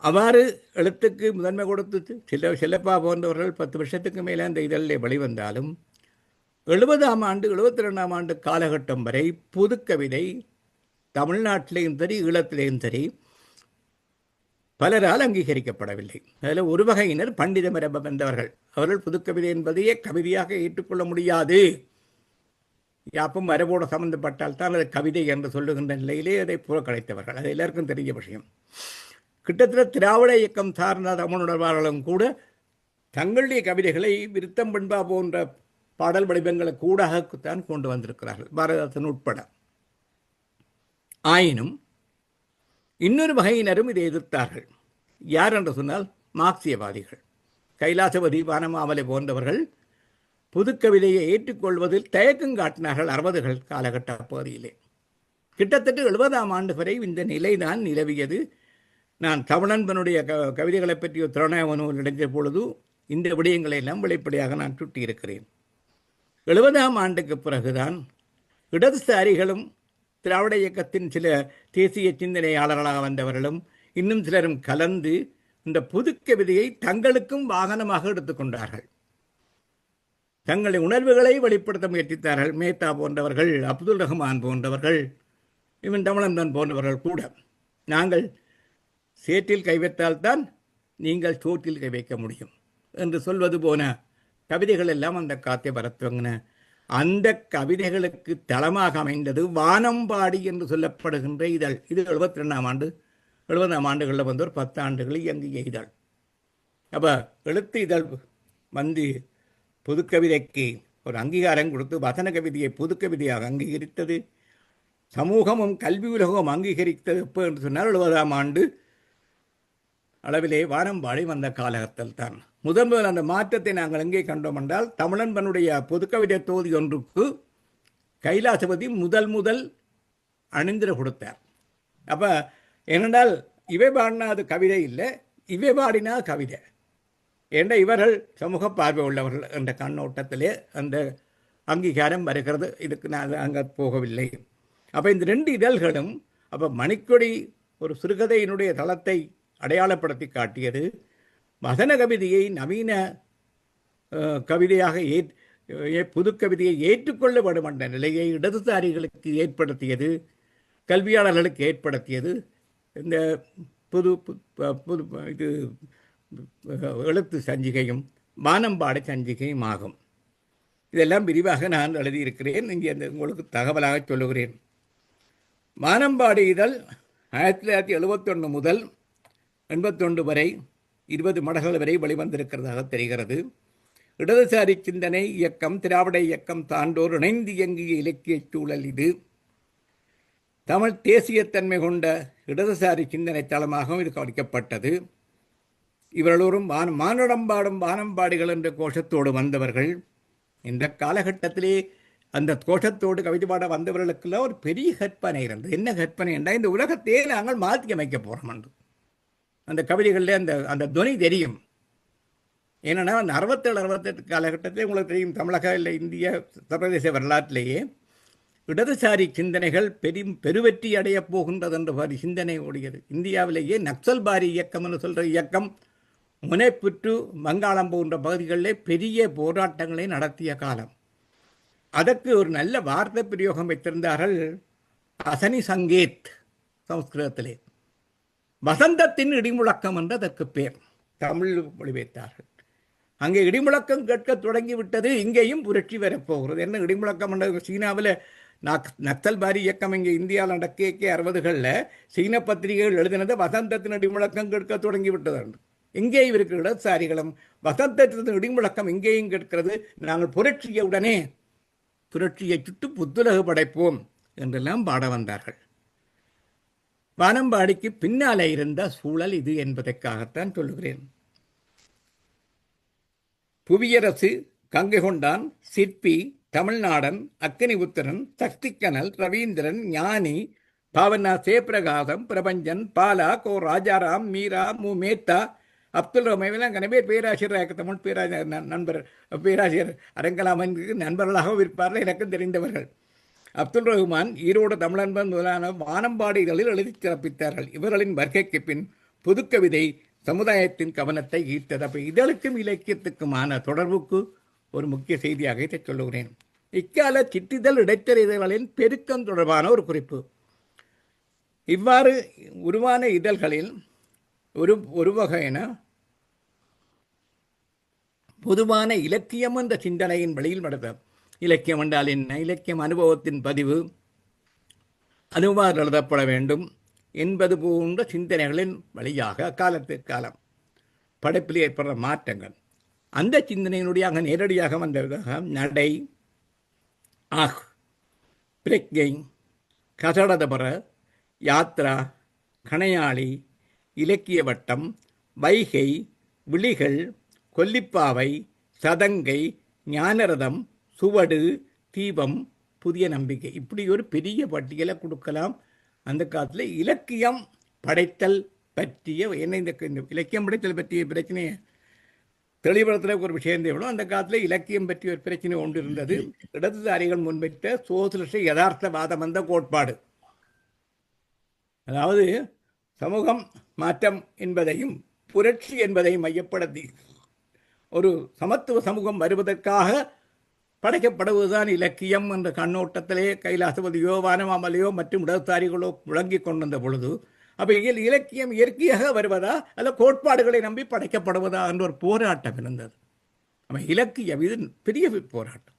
S1: அவ்வாறு எழுத்துக்கு முதன்மை கொடுத்து செல்லப்பா போன்றவர்கள் 10 வருஷத்துக்கு மேலே அந்த இதழில் வெளிவந்தாலும் 70ஆம் ஆண்டு 72ஆம் ஆண்டு காலகட்டம் வரை புதுக்கவிதை தமிழ்நாட்டிலேயும் சரி ஈழத்திலேயும் சரி பலரால் அங்கீகரிக்கப்படவில்லை. அதில் ஒரு வகையினர் பண்டித மரபம் என்றவர்கள். அவர்கள் புதுக்கவிதை என்பதையே கவிதையாக ஏற்றுக்கொள்ள முடியாது, யாப்பும் மரபோடு சம்பந்தப்பட்டால் தான் அது கவிதை என்று சொல்லுகின்ற நிலையிலே அதை புறக்கணித்தவர்கள். அது எல்லாருக்கும் தெரிஞ்ச விஷயம். கிட்டத்தட்ட திராவிட இயக்கம் சார்ந்த தமிழுணர்வாளர்களும் கூட தங்களுடைய கவிதைகளை விருத்தம் பண்பா போன்ற பாடல் வடிவங்களை கூடாகத்தான் கொண்டு வந்திருக்கிறார்கள், பாரதிதாசன் உட்பட. ஆயினும் இன்னொரு வகையினரும் இதை எதிர்த்தார்கள். யார் என்று சொன்னால் மார்க்சியவாதிகள். கைலாசபதி, வானமாமலை போன்றவர்கள் புதுக்கவிதையை ஏற்றுக்கொள்வதில் தயக்கம் காட்டினார்கள் 60கள் காலகட்ட பகுதியிலே. கிட்டத்தட்ட 70ஆம் ஆண்டு வரை இந்த நிலைதான் நிலவியது. நான் தமிழன்பனுடைய கவிதைகளை பற்றிய திறனாய்வு நடந்த பொழுது இந்த விடயங்களை எல்லாம் வெளிப்படையாக நான் சுட்டியிருக்கிறேன். 70ஆம் ஆண்டுக்கு பிறகுதான் இடதுசாரிகளும் திராவிட இயக்கத்தின் சில தேசிய சிந்தனையாளர்களாக வந்தவர்களும் இன்னும் சிலரும் கலந்து இந்த புதுக்கவிதையை தங்களுக்கும் வாகனமாக எடுத்துக்கொண்டார்கள். தங்களின் உணர்வுகளை வெளிப்படுத்த முயற்சித்தார்கள். மேத்தா போன்றவர்கள், அப்துல் ரஹ்மான் போன்றவர்கள், இவன் தமிழன்பன் போன்றவர்கள் கூட நாங்கள் சேற்றில் கை வைத்தால்தான் நீங்கள் சோற்றில் கை வைக்க முடியும் என்று சொல்வது போன கவிதைகள் எல்லாம் அந்த காத்தை வரத்துவங்கின. அந்த கவிதைகளுக்கு தளமாக அமைந்தது வானம்பாடி என்று சொல்லப்படுகின்ற இதழ். இது 72ஆம் ஆண்டு 70ஆம் ஆண்டுகளில் வந்து ஒரு 10 ஆண்டுகளில் இயங்கிய இதழ். அப்போ எழுத்து இதழ் வந்து புதுக்கவிதைக்கு ஒரு அங்கீகாரம் கொடுத்து வசன கவிதையை புதுக்கவிதையாக அங்கீகரித்தது. சமூகமும் கல்வி உலகமும் அங்கீகரித்தது எப்போ என்று சொன்னால் 70ஆம் ஆண்டு அளவிலே வானம்பாடி வந்த காலகட்டத்தில் தான் முதல் அந்த மாற்றத்தை நாங்கள் எங்கே கண்டோம் என்றால், தமிழன்பனுடைய புதுக்கவிதை தொகுதி ஒன்றுக்கு கைலாசபதி முதல் அணிந்திர கொடுத்தார். அப்போ என்னென்றால் இவை பாடினா அது கவிதை இல்லை, இவை பாடினா கவிதை என்ற இவர்கள் சமூக பார்வை உள்ளவர்கள் என்ற கண்ணோட்டத்திலே அந்த அங்கீகாரம் வருகிறது. இதுக்கு நான் அங்கே போகவில்லை. அப்போ இந்த 2 இதழ்களும் அப்போ மணிக்கொடி ஒரு சிறுகதையினுடைய தளத்தை அடையாளப்படுத்தி காட்டியது. வசன கவிதையை நவீன கவிதையாக புதுக்கவிதையை ஏற்றுக்கொள்ள வேண்டும் என்ற நிலையை இடதுசாரிகளுக்கு ஏற்படுத்தியது, கல்வியாளர்களுக்கு ஏற்படுத்தியது இந்த புது இது எழுத்து சஞ்சிகையும் வானம்பாடி சஞ்சிகையும் ஆகும். இதெல்லாம் விரிவாக நான் எழுதியிருக்கிறேன். இங்கே அந்த உங்களுக்கு தகவலாக சொல்லுகிறேன். வானம்பாடி இதழ் 1971 முதல் 81 வரை 20 மடல்கள் வரை வெளிவந்திருக்கிறதாக தெரிகிறது. இடதுசாரி சிந்தனை இயக்கம், திராவிட இயக்கம் சான்றோர் இணைந்து இயங்கிய இலக்கிய சூழல் இது. தமிழ் தேசியத்தன்மை கொண்ட இடதுசாரி சிந்தனை தளமாகவும் இது கவனிக்கப்பட்டது. இவர்களோரும் மானுடம்பாடும் வானம்பாடிகள் என்ற கோஷத்தோடு வந்தவர்கள். இந்த காலகட்டத்திலே அந்த கோஷத்தோடு கவிதை பாட வந்தவர்களுக்கெல்லாம் ஒரு பெரிய கற்பனை இருந்தது. என்ன கற்பனை என்றால், இந்த உலகத்தையே நாங்கள் மாற்றி அமைக்க போகிறோம் என்று. அந்த கவிதைகளில் அந்த துணி தெரியும். ஏன்னா அந்த 67-68 காலகட்டத்திலே உங்களுக்கு தெரியும், தமிழக இல்லை இந்திய சர்வதேச வரலாற்றிலேயே இடதுசாரி சிந்தனைகள் பெருவெற்றி அடையப் போகின்றது என்ற மாதிரி சிந்தனை ஓடியது. இந்தியாவிலேயே நக்சல்பாரி இயக்கம் என்று சொல்கிற இயக்கம் முனைப்புற்று வங்காளம் போன்ற பகுதிகளிலே பெரிய போராட்டங்களை நடத்திய காலம். அதற்கு ஒரு நல்ல வார்த்தை பிரயோகம் வைத்திருந்தார்கள். அசனி சங்கேத், சமஸ்கிருதத்திலே வசந்தத்தின் இடிமுழக்கம் என்று அதற்கு பேர். தமிழ் மொழிபெயர்த்தார்கள். அங்கே இடிமுழக்கம் கேட்க தொடங்கிவிட்டது, இங்கேயும் புரட்சி வரப்போகிறது. என்ன இடிமுழக்கம் என்ற சீனாவில் நக்சல்பாரி இயக்கம் இங்கே இந்தியாவில் நடக்க 60களில் சீன பத்திரிகைகள் எழுதினது வசந்தத்தின் இடிமுழக்கம் கேட்க தொடங்கிவிட்டது என்று. இங்கே இருக்கிற இடதுசாரிகளும் வசந்தத்தின் இடிமுழக்கம் இங்கேயும் கேட்கிறது, நாங்கள் புரட்சியுடனே புரட்சியை சுட்டு புத்துலகு படைப்போம் என்றெல்லாம் பாட வந்தார்கள். வானம்பாடிக்கு பின்னாலே இருந்த சூழல் இது என்பதற்காகத்தான் சொல்லுகிறேன். புவியரசு, கங்கை கொண்டான், சிற்பி, தமிழ்நாடன், அக்கினி உத்தரன், சக்திக்கனல், ரவீந்திரன், ஞானி, பாவனா, சேப்பிரகாசம், பிரபஞ்சன், பாலா, கோ ராஜாராம், மீரா, மு மேத்தா, அப்துல் ரஹ்மான், கனவே பேராசிரியர், தமிழ் பேராசிரியர் நண்பர், பேராசிரியர் அரங்கலாமனுக்கு நண்பர்களாகவும் இருப்பார்கள், எனக்கும் தெரிந்தவர்கள். அப்துல் ரஹ்மான், ஈரோடு தமிழன்பன் முதலான வானம்பாடிகளில் எழுதி சிறப்பித்தார்கள். இவர்களின் வருகைக்கு பின் புதுக்கவிதை சமுதாயத்தின் கவனத்தை ஈர்த்தது. அப்போ இதழுக்கும் இலக்கியத்துக்குமான தொடர்புக்கு ஒரு முக்கிய செய்தியாக இதை சொல்லுகிறேன். இக்கால சிற்றிதழ் இடைத்தறிதழ்களின் பெருக்கம் தொடர்பான ஒரு குறிப்பு. இவ்வாறு உருவான இதழ்களில் ஒரு வகையான பொதுவான இலக்கியம் என்ற சிந்தனையின் வழியில் நடந்த இலக்கியம் என்றால் என்ன, இலக்கியம் அனுபவத்தின் பதிவு, அனுபவம் எழுதப்பட வேண்டும் என்பது போன்ற சிந்தனைகளின் வழியாக அக்காலத்திற்கு காலம் படைப்பில் ஏற்படுற மாற்றங்கள், அந்த சிந்தனையினுடைய அங்கே நேரடியாக வந்ததாக நடை, பிரக்ஞை, கசடதபர, யாத்ரா, கணையாளி, இலக்கிய வட்டம், வைகை, விழிகள், கொல்லிப்பாவை, சதங்கை, ஞானரதம், சுவடு, தீபம், புதிய நம்பிக்கை, இப்படி ஒரு பெரிய பட்டியலை கொடுக்கலாம். அந்த காலத்தில் இலக்கியம் படைத்தல் பற்றிய என்ன, இந்த இலக்கியம் படைத்தல் பற்றிய பிரச்சனையை தெளிவுபடுத்துகிற ஒரு விஷயம் தேவையோ, அந்த காலத்தில் இலக்கியம் பற்றிய ஒரு பிரச்சனை ஒன்று இருந்தது. இடதுசாரிகள் முன்வைத்த சோசியலிச யதார்த்தவாதம் என்ற கோட்பாடு, அதாவது சமூகம் மாற்றம் என்பதையும் புரட்சி என்பதையும் மையப்படுத்தி ஒரு சமத்துவ சமூகம் வருவதற்காக படைக்கப்படுவதுதான் இலக்கியம் என்ற கண்ணோட்டத்திலே கைலாசபதியோ வானமாமலையோ மற்றும் இடதுசாரிகளோ முழங்கி கொண்டிருந்த பொழுது, அப்போ இலக்கியம் இயற்கையாக வருவதா அல்ல கோட்பாடுகளை நம்பி படைக்கப்படுவதா என்ற ஒரு போராட்டம் இருந்தது. அப்போ இலக்கியம் இது பெரிய போராட்டம்.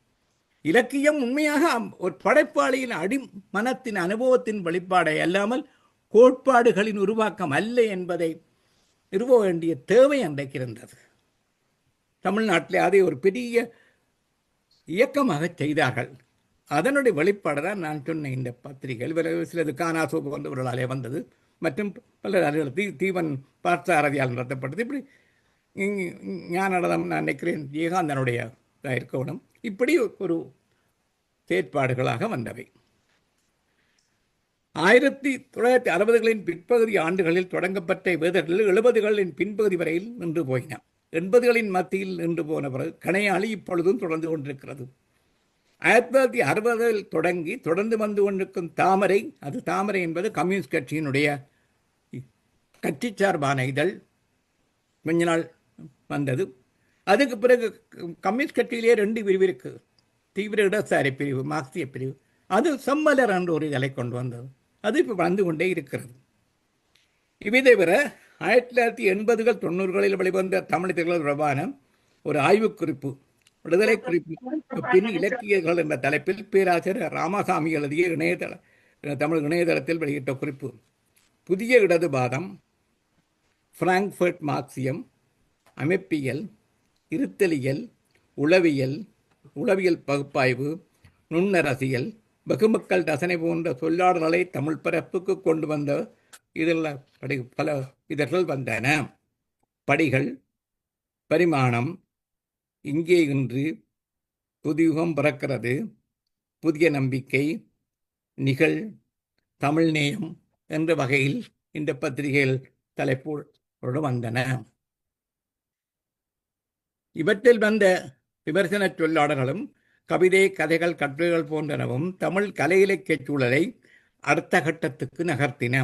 S1: இலக்கியம் உண்மையாக ஒரு படைப்பாளியின் மனத்தின் அனுபவத்தின் வெளிப்பாடை அல்லாமல் கோட்பாடுகளின் உருவாக்கம் அல்ல என்பதை நிறுவ வேண்டிய தேவை அன்றைக்கு இருந்தது. தமிழ்நாட்டிலே அதை ஒரு பெரிய இயக்கமாக செய்தார்கள். அதனுடைய வெளிப்பாடு தான் நான் சொன்ன இந்த பத்திரிகைகள். சிலது கானாசோ போன்றவர்களாலே வந்தது, மற்றும் பல தீவன் பார்த்தசாரதியால் நடத்தப்பட்டது. இப்படி ஞானடம் நான் நினைக்கிறேன் ஜெயகாந்தனுடைய இருக்கணும். இப்படி ஒரு செயற்பாடுகளாக வந்தவை. 1960களின் பிற்பகுதி ஆண்டுகளில் தொடங்கப்பட்ட வேதர்கள் 70களின் பின்பகுதி வரையில் நின்று போயின. 80களின் மத்தியில் நின்று போன பிறகு கணையாளி இப்பொழுதும் தொடர்ந்து கொண்டிருக்கிறது. 1960 தொடங்கி தொடர்ந்து வந்து கொண்டிருக்கும் தாமரை, அது தாமரை என்பது கம்யூனிஸ்ட் கட்சியினுடைய கட்சி சார்பான இதழ், கொஞ்ச நாள் வந்தது. அதுக்கு பிறகு கம்யூனிஸ்ட் கட்சியிலேயே 2 பிரிவு இருக்கு, தீவிர இடதுசாரி பிரிவு, மார்க்சிய பிரிவு. அது செம்மலர் என்ற ஒரு இதழை கொண்டு வந்தது. அது இப்போ வந்து கொண்டே இருக்கிறது. இவை தவிர 1980கள் 90களில் வெளிவந்த தமிழிதழ்கள் தொடர்பான ஒரு ஆய்வுக்குறிப்பு, விடுதலை குறிப்பு பின் இலக்கியங்கள் என்ற தலைப்பில் பேராசிரியர் ராமசாமி எழுதிய தமிழ் இணையதளத்தில் வெளியிட்ட குறிப்பு. புதிய இடதுபாதம், பிராங்க்ஃபர்ட் மார்க்சியம், அமைப்பியல், இருத்தலியல், உளவியல் பகுப்பாய்வு, நுண்ணரசியல், வெகுமக்கள் ரசனை போன்ற சொல்லாடல்களை தமிழ் பரப்புக்கு கொண்டு வந்த இதெல்லாம் பல இதழ்கள் வந்தன. படிகள், பரிமாணம், இங்கே இன்று, புதியுகம் பிறக்கிறது, புதிய நம்பிக்கை, நிகழ், தமிழ்நேயம் என்ற வகையில் இந்த பத்திரிகைகள் தலைப்போடு வந்தன. இவற்றில் வந்த விமர்சன சொல்லாடல்களும் கவிதை, கதைகள், கட்டுரைகள் போன்றனவும் தமிழ் கலை இலக்கிய சூழலை அடுத்த கட்டத்துக்கு நகர்த்தின.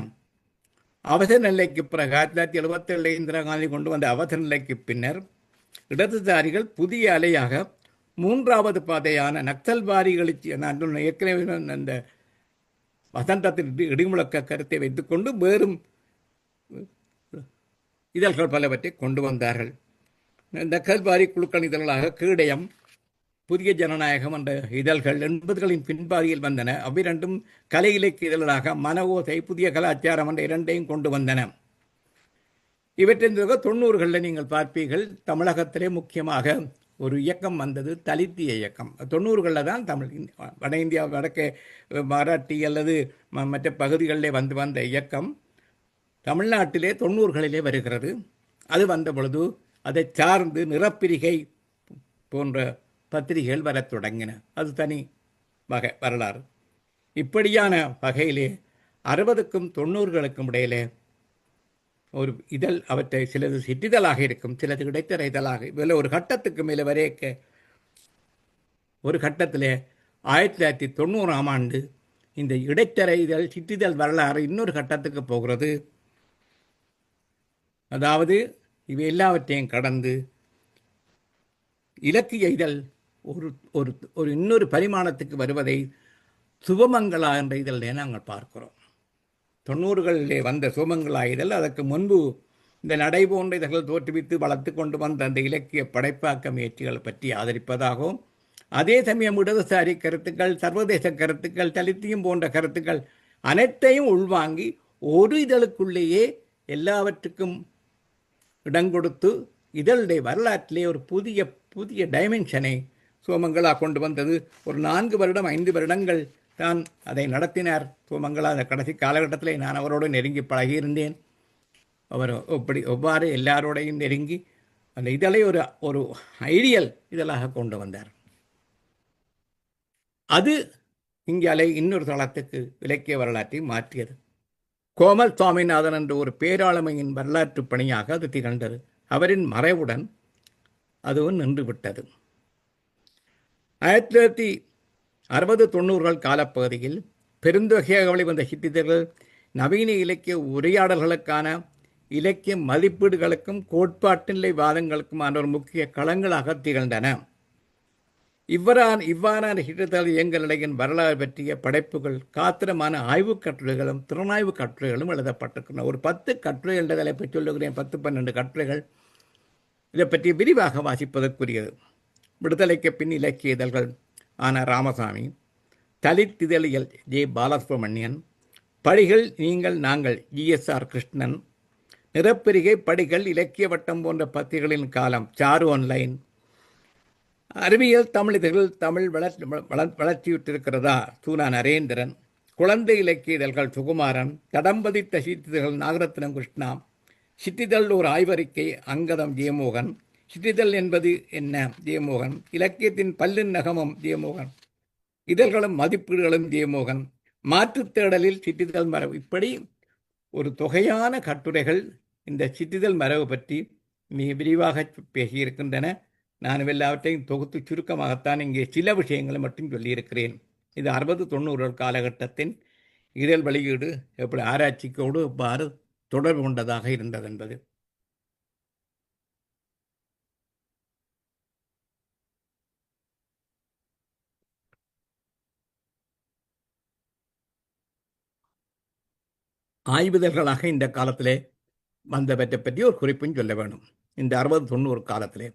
S1: அவசர நிலைக்கு பிறகு 1977 இந்திரா காந்தி கொண்டு வந்த அவசர நிலைக்கு பின்னர் இடதுசாரிகள் புதிய அலையாக மூன்றாவது பாதையான நக்சல்வாரி எழுச்சி, நான் ஏற்கனவே அந்த வசந்தத்தின் இடிமுழக்க கருத்தை வைத்துக்கொண்டு வேறும் இதழ்கள் பலவற்றை கொண்டு வந்தார்கள். நக்சல்வாரி குழுக்கள் இதழ்களாக கீடயம், புதிய ஜனநாயகம் என்ற இதழ்கள் 80களின் பின்பாதியில் வந்தன. அவ்விரண்டும் கலை இலக்கிய இதழ்களாக மனவோசை, புதிய கலாச்சாரம் என்ற இரண்டையும் கொண்டு வந்தன. இவற்றின் 90களில் நீங்கள் பார்ப்பீர்கள், தமிழகத்திலே முக்கியமாக ஒரு இயக்கம் வந்தது, தலித்திய இயக்கம். 90களில் தான் வட இந்தியா, வடக்கே மராட்டி அல்லது மற்ற பகுதிகளிலே வந்த இயக்கம் தமிழ்நாட்டிலே 90களிலே வருகிறது. அது வந்த பொழுது அதை சார்ந்து நிறப்பிரிகை போன்ற பத்திரிகைகள் வரத் தொடங்கின. அது தனி வரலாறு. இப்படியான வகையிலே 60க்கும் 90களுக்கும் இடையிலே ஒரு இதழ், அவற்றை சிலது சிற்றிதழாக இருக்கும், சிலது இடைத்தர இதழாக, இதில் ஒரு கட்டத்துக்கு மேலே வரைக்க ஒரு கட்டத்தில் 1990ஆம் ஆண்டு இந்த இடைத்தர இதழ் சிற்றிதழ் வரலாறு இன்னொரு கட்டத்துக்கு போகிறது. அதாவது இவை எல்லாவற்றையும் கடந்து இலக்கிய இதழ் ஒரு இன்னொரு பரிமாணத்துக்கு வருவதை சுபமங்களா என்ற இதழிலே நாங்கள் பார்க்கிறோம். 90களிலே வந்த சுபமங்களா இதழ் அதற்கு முன்பு இந்த நடை போன்ற இதழ்கள் தோற்றுவித்து வளர்த்து கொண்டு வந்த அந்த இலக்கிய படைப்பாக்க முயற்சிகளை பற்றி ஆதரிப்பதாகவும், அதே சமயம் இடதுசாரி கருத்துக்கள், சர்வதேச கருத்துக்கள், தலித்தியம் போன்ற கருத்துக்கள் அனைத்தையும் உள்வாங்கி ஒரு இதழுக்குள்ளேயே எல்லாவற்றுக்கும் இடங்கொடுத்து இதழுடைய வரலாற்றிலே ஒரு புதிய டைமென்ஷனை சுபமங்களா கொண்டு வந்தது. ஒரு 4 வருடம் 5 வருடங்கள் தான் அதை நடத்தினார் சுபமங்களா. அந்த கடைசி காலகட்டத்தில் நான் அவரோடு நெருங்கி பழகியிருந்தேன். அவர் எவ்வாறு எல்லாரோடையும் நெருங்கி அந்த இதழை ஒரு ஐடியல் இதழாக கொண்டு வந்தார். அது இங்காலே இன்னொரு தளத்துக்கு இலக்கிய வரலாற்றை மாற்றியது. கோமல் சுவாமிநாதன் என்ற ஒரு பேராளுமையின் வரலாற்று பணியாக அது திகழ்ந்தது. அவரின் மறைவுடன் அதுவும் நின்றுவிட்டது. 1960-90கள் காலப்பகுதியில் பெருந்தொகையாக வெளிவந்த சிற்றிதழ்கள் நவீன இலக்கிய உரையாடல்களுக்கான இலக்கிய மதிப்பீடுகளுக்கும் கோட்பாட்டு நிலை வாதங்களுக்குமான ஒரு முக்கிய களங்களாக திகழ்ந்தன. இவ்வாறான சிற்றிதழ் இயங்கநிலையின் வரலாறு பற்றிய படைப்புகள், காத்திரமான ஆய்வுக் கட்டுரைகளும் திறனாய்வு கட்டுரைகளும் எழுதப்பட்டிருக்கின்றன. ஒரு 10 கட்டுரைகள் என்ற தலைப்பை சொல்லுகிறேன், 10-12 கட்டுரைகள். இதை பற்றி விரிவாக வாசிப்பதற்குரியது. விடுதலைக்கு பின் இலக்கிய இதழ்கள் ஆன ராமசாமி, தலித் இதழியல் ஜே பாலசுப்ரமணியன், படிகள் நீங்கள் நாங்கள் GSR கிருஷ்ணன், நிறப்பிரிகை படிகள் இலக்கிய வட்டம் போன்ற பத்திரிகைகளின் காலம் சாரு ஆன்லைன், அறிவியல் தமிழ் இதழ்கள் தமிழ் வளர்ச்சியுற்றிருக்கிறதா சூனா நரேந்திரன், குழந்தை இலக்கிய இதழ்கள் சுகுமாரன், தடம்பதித்த சிற்றிதழ்கள் நாகரத்னம் கிருஷ்ணா, சிற்றிதழ் ஒரு ஆய்வறிக்கை அங்கதம் ஜெயமோகன், சிற்றிதழ் என்பது என்ன ஜெயமோகன், இலக்கியத்தின் பல்லின் நகமம் ஜெயமோகன், இதழ்களும் மதிப்பீடுகளும் ஜெயமோகன், மாற்றுத் தேடலில் சிற்றிதழ் மரபு. இப்படி ஒரு தொகையான கட்டுரைகள் இந்த சிற்றிதழ் மரபு பற்றி மிக விரிவாக பேசியிருக்கின்றன. நான் எல்லாவற்றையும் தொகுத்து சுருக்கமாகத்தான் இங்கே சில விஷயங்களை மட்டும் சொல்லியிருக்கிறேன். இது 60-90 காலகட்டத்தின் இதழ் வெளியீடு எப்படி ஆராய்ச்சிக்கோடு எவ்வாறு தொடர்பு கொண்டதாக இருந்தது என்பது. ஆய்விதழ்களாக இந்த காலத்திலே வந்தவற்றை பற்றி ஒரு குறிப்பும் சொல்ல வேண்டும். இந்த 60-90 காலத்திலே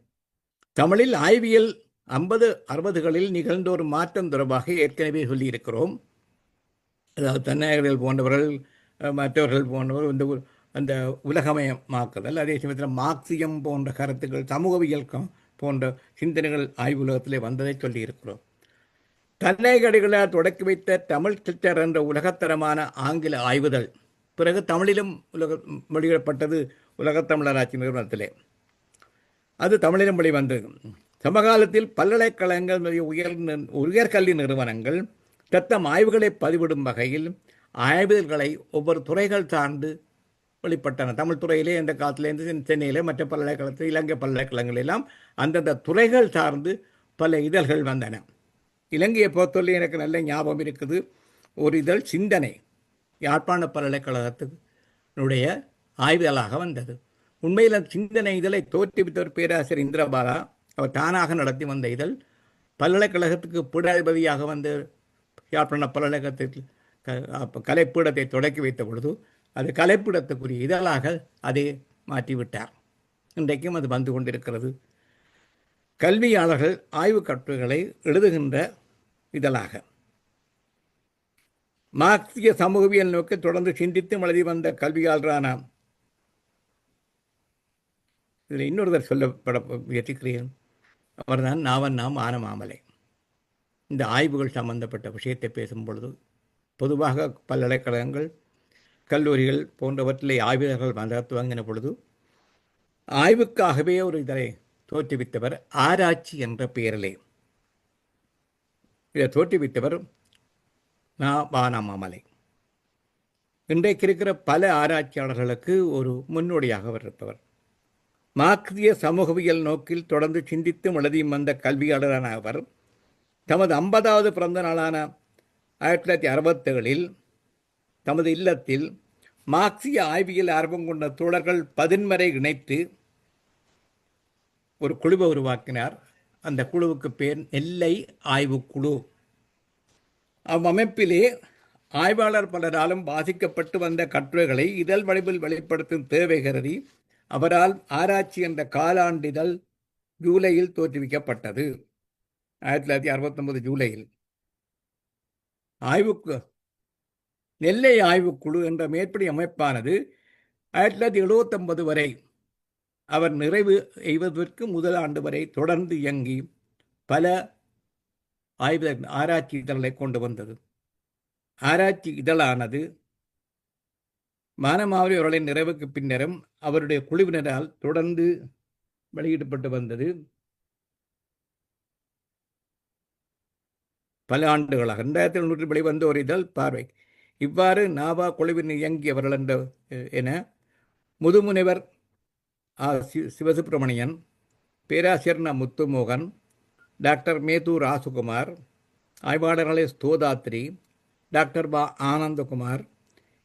S1: தமிழில் ஆய்வியல் 50-60களில் நிகழ்ந்த ஒரு மாற்றம் தொடர்பாக ஏற்கனவே சொல்லியிருக்கிறோம். அதாவது தன்னாயர்கள் போன்றவர்கள், மற்றவர்கள் போன்றவர்கள் அந்த உலகமயமாக்குதல், அதே சமயத்தில் மார்க்சியம் போன்ற கருத்துக்கள், சமூகவியல் போன்ற சிந்தனைகள் ஆய்வுலகத்திலே வந்ததை சொல்லியிருக்கிறோம். தன்னாயகடிகளால் தொடக்கி வைத்த தமிழ் கிளிட்டர் என்ற உலகத்தரமான ஆங்கில ஆய்வுதல் பிறகு தமிழிலும் வெளியிடப்பட்டது உலகத்தமிழராட்சி நிறுவனத்திலே. அது தமிழிலும் வெளிவந்தது. சமகாலத்தில் பல்கலைக்கழகங்கள், உயர்கல்வி நிறுவனங்கள் தத்தம் ஆய்வுகளை பதிவிடும் வகையில் ஆய்வுகளை ஒவ்வொரு துறைகள் சார்ந்து வெளிப்பட்டன. தமிழ் துறையிலே இந்த காலத்திலேருந்து சென்னையிலே, மற்ற பல்கலைக்கழகத்தில், இலங்கை பல்கலைக்கழகங்கள் எல்லாம் அந்தந்த துறைகள் சார்ந்து பல இதழ்கள் வந்தன. இலங்கையை பொறுத்தவரை எனக்கு நல்ல ஞாபகம் இருக்குது. ஒரு இதழ் சிந்தனை யாழ்ப்பாண பல்கலைக்கழகத்தினுடைய ஆய்வுதலாக வந்தது. உண்மையில் சிந்தனை இதழை தோற்றுவித்தவர் பேராசிரியர் இந்திரபாலா. அவர் தானாக நடத்தி வந்த இதழ். பல்கலைக்கழகத்துக்கு பீடாதிபதியாக வந்து யாழ்ப்பாண பல்கலைக்கழகத்தில் கலைப்பீடத்தை தொடக்கி வைத்த பொழுது அது கலைப்பீடத்துக்குரிய இதழாக அதை மாற்றிவிட்டார். இன்றைக்கும் அது வந்து கொண்டிருக்கிறது. கல்வியாளர்கள் ஆய்வு கட்டுரைகளை எழுதுகின்ற இதழாக மார்க்சிய சமூகவியல் நோக்கி தொடர்ந்து சிந்தித்து எழுதி வந்த கல்வியாளரான இதில் இன்னொருவர் சொல்லப்பட முயற்சிக்கிறேன். அவர்தான் நாவண்ணாம் ஆனமாமலை. இந்த ஆய்வுகள் சம்பந்தப்பட்ட விஷயத்தை பேசும் பொழுது பொதுவாக பல்கலைக்கழகங்கள் கல்லூரிகள் போன்றவற்றிலே ஆய்வகர்கள் வந்த துவங்கின பொழுது ஆய்வுக்காகவே ஒரு இதனை தோற்றுவித்தவர் ஆராய்ச்சி என்ற பெயரிலே. இதை தோற்றுவித்தவர் வானமாமலை. இன்றைக்கு இருக்கிற பல ஆராய்ச்சியாளர்களுக்கு ஒரு முன்னோடியாக அவர் இருப்பவர். மார்க்சிய சமூகவியல் நோக்கில் தொடர்ந்து சிந்தித்தும் எழுதியும் வந்த கல்வியாளரான அவர் தமது 50வது பிறந்த நாளான 1967 தமது இல்லத்தில் மார்க்சிய ஆய்வியல் ஆர்வம் கொண்ட தோழர்கள் 10 இணைத்து ஒரு குழுவை உருவாக்கினார். அந்த குழுவுக்கு பேர் நெல்லை ஆய்வுக்குழு. அவ்வமைப்பிலே ஆய்வாளர் பலராலும் பாதிக்கப்பட்டு வந்த கட்டுரைகளை இதழ் வடிவில் வெளிப்படுத்தும் தேவை கருதி அவரால் ஆராய்ச்சி என்ற காலாண்டிதழ் ஜூலையில் தோற்றுவிக்கப்பட்டது. 1969 ஜூலையில். நெல்லை ஆய்வுக்குழு என்ற மேற்படி அமைப்பானது 1979 வரை அவர் நிறைவு செய்வதற்கு முதல் ஆண்டு வரை தொடர்ந்து இயங்கி பல ஆராய்ச்சி இதழ்களை கொண்டு வந்தது. ஆராய்ச்சி இதழானது மானமாவரி அவர்களின் நிறைவுக்கு பின்னரும் அவருடைய குழுவினரால் தொடர்ந்து வெளியிடப்பட்டு வந்தது. பல ஆண்டுகளாக 2000 வெளிவந்த ஒரு இதழ் பார்வை. இவ்வாறு நாவா குழுவின் இயங்கியவர்கள் என முதுமுனைவர் சிவசுப்பிரமணியன், பேராசிரியர் முத்துமோகன், டாக்டர் மேது ராசுகுமார், ஆய்வாளர்களே ஸ்தோதாத்ரி, டாக்டர் ஆனந்தகுமார்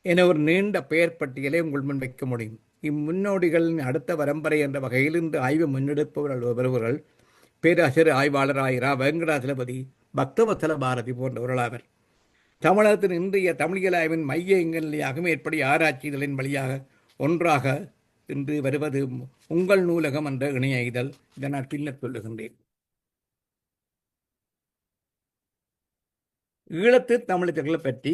S1: என ஒரு நீண்ட பெயர் பட்டியலை உங்கள் முன் வைக்க முடியும். இம்முன்னோடிகளின் அடுத்த பரம்பரை என்ற வகையில் இன்று ஆய்வு முன்னெடுப்பவர்கள் பேராசிரியர் ஆய்வாளர் ஆயிரா வெங்கடாசலபதி, பக்தவத்சல பாரதி போன்றவர்களாவர். தமிழகத்தின் இன்றைய தமிழியல் ஆய்வின் மைய இங்கநிலையாக மேற்படி ஆராய்ச்சி இதழின் வழியாக ஒன்றாக இன்று வருவது உங்கள் நூலகம் என்ற இணைய இதழ். இதை நான் பின்னர் சொல்லுகின்றேன். ஈழத்து தமிழர்களை பற்றி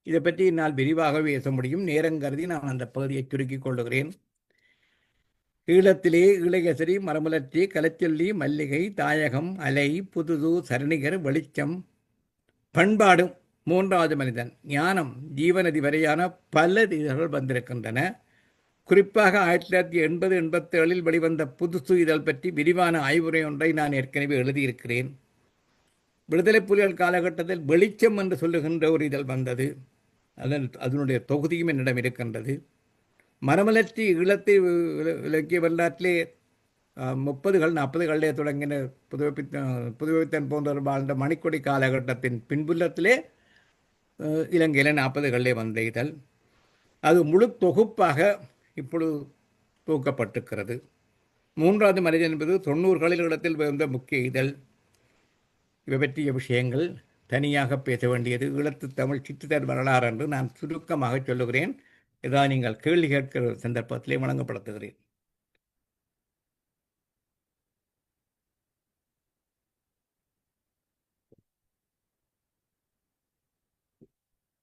S1: இதை பற்றி என்னால் விரிவாக பேச முடியும். நேரம் கருதி நான் அந்த பகுதியை சுருக்கிக் கொள்ளுகிறேன். ஈழத்திலே இளையசரி, மரமலர்ச்சி, கலைச்சொல்லி, மல்லிகை, தாயகம், அலை, புதுது, சரணிகர், வெளிச்சம், பண்பாடு, 3வது மனிதன், ஞானம், ஜீவநதி வரையான பல இதழ்கள் வந்திருக்கின்றன. குறிப்பாக 1987 வெளிவந்த புதுசு இதழ் பற்றி விரிவான ஆய்வுரை ஒன்றை நான் ஏற்கனவே எழுதியிருக்கிறேன். விடுதலை புலிகள் காலகட்டத்தில் வெளிச்சம் என்று சொல்லுகின்ற ஒரு இதழ் வந்தது. அதனுடைய தொகுதியும் என்னிடம் இருக்கின்றது. மரமலர்ச்சி ஈழத்தை இலக்கிய வரலாற்றிலே 30கள் 40களிலே தொடங்கின புதுவைத்தன் போன்றவர் வாழ்ந்த மணிக்கொடி காலகட்டத்தின் பின்புலத்திலே இலங்கையில் 40களிலே வந்த இதழ். அது முழு தொகுப்பாக இப்பொழுது தூக்கப்பட்டிருக்கிறது. 3வது மனிதன் என்பது 90களில் இடத்தில் வந்த முக்கிய இதழ். இவை பற்றிய விஷயங்கள் தனியாக பேச வேண்டியது. ஈழத்து தமிழ் சிற்றுதர் வரலாறு என்று நான் சுருக்கமாக சொல்லுகிறேன். இதான் நீங்கள் கேள்வி கேட்கிற சந்தர்ப்பத்திலே வழங்கப்படுத்துகிறேன்.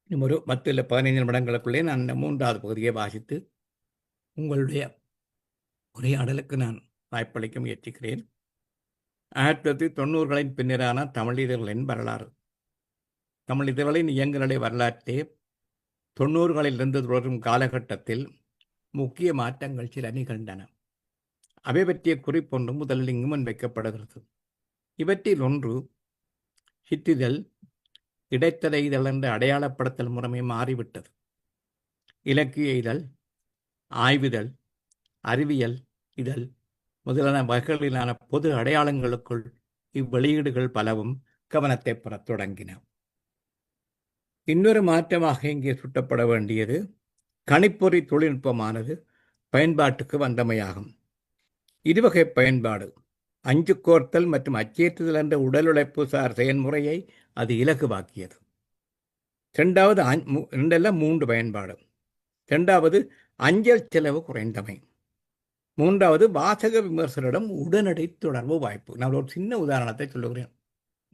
S1: இன்னும் ஒரு 10 இல்லை 15 நிமிடங்களுக்குள்ளே நான் 3வது பகுதியை வாசித்து உங்களுடைய உரையாடலுக்கு நான் வாய்ப்பளிக்க முயற்சிக்கிறேன். 1990களின் பின்னரான தமிழ் இதழ்களின் வரலாறு. தமிழ் இதழ்களின் இயங்குநிலை வரலாற்றே 90களிலிருந்து தொடரும் காலகட்டத்தில் முக்கிய மாற்றங்கள் சில நிகழ்ந்தன. அவை பற்றிய குறிப்பொன்று முதலில் இங்கு முன்வைக்கப்படுகிறது. இவற்றில் ஒன்று சிற்றிதழ், இடைத்தலை இதழ் என்ற அடையாளப்படுத்தல் முறைமை மாறிவிட்டது. இலக்கிய இதழ், ஆய்விதழ், அறிவியல் இதழ் முதலான வகைகளிலான பொது அடையாளங்களுக்குள் இவ்வெளியீடுகள் பலவும் கவனத்தை பெறத் தொடங்கின. இன்னொரு மாற்றமாக இங்கே சுட்டப்பட வேண்டியது கணிப்பொறி தொழில்நுட்பமானது பயன்பாட்டுக்கு வந்தமையாகும். இருவகை பயன்பாடு, அஞ்சு கோர்த்தல் மற்றும் அச்சேற்றுதல் என்ற உடல் உழைப்பு சார் செயல்முறையை அது இலகுவாக்கியது. ரெண்டாவது ரெண்டெல்லாம் 3 பயன்பாடு. ரெண்டாவது அஞ்சல் செலவு குறைந்தமை. மூன்றாவது வாசக விமர்சகரிடம் உடனடி தொடர்பு வாய்ப்பு. நான் ஒரு சின்ன உதாரணத்தை சொல்லுகிறேன்.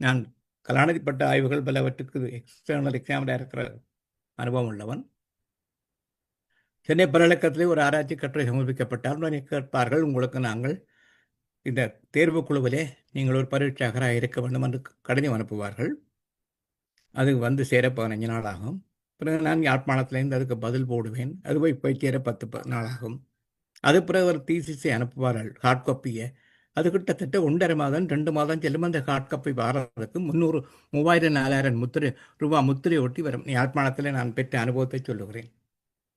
S1: நான் கலாநிதி பட்ட ஆய்வுகள் பலவற்றுக்கு எக்ஸ்டர்னல் எக்ஸாமில் இருக்கிற அனுபவம் உள்ளவன். சென்னை பல்கலைக்கழகத்திலே ஒரு ஆராய்ச்சி கட்டுரை சமர்ப்பிக்கப்பட்டால் உடனே கேட்பார்கள், உங்களுக்கு நாங்கள் இந்த தேர்வு குழுவிலே நீங்கள் ஒரு பரீட்சாகராக இருக்க வேண்டும் என்று கடிதம் அனுப்புவார்கள். அது வந்து சேர 15 நாள் ஆகும். பிறகு நான் யாழ்ப்பாணத்திலேருந்து அதுக்கு பதில் போடுவேன். அது போய் சேர 10 நாள் ஆகும். அது பிறகு ஒரு தீசிஸை அனுப்புவார்கள், ஹார்ட் காப்பியை. அது கிட்டத்தட்ட 1.5 மாதம் 2 மாதம் செல்லும். அந்த ஹார்ட் காப்பி வாரத்துக்கு 300 3000 4000 ரூபாய் முத்திரை ஒட்டி வரும். யாழ்ப்பாணத்தில் நான் பெற்ற அனுபவத்தை சொல்லுகிறேன்.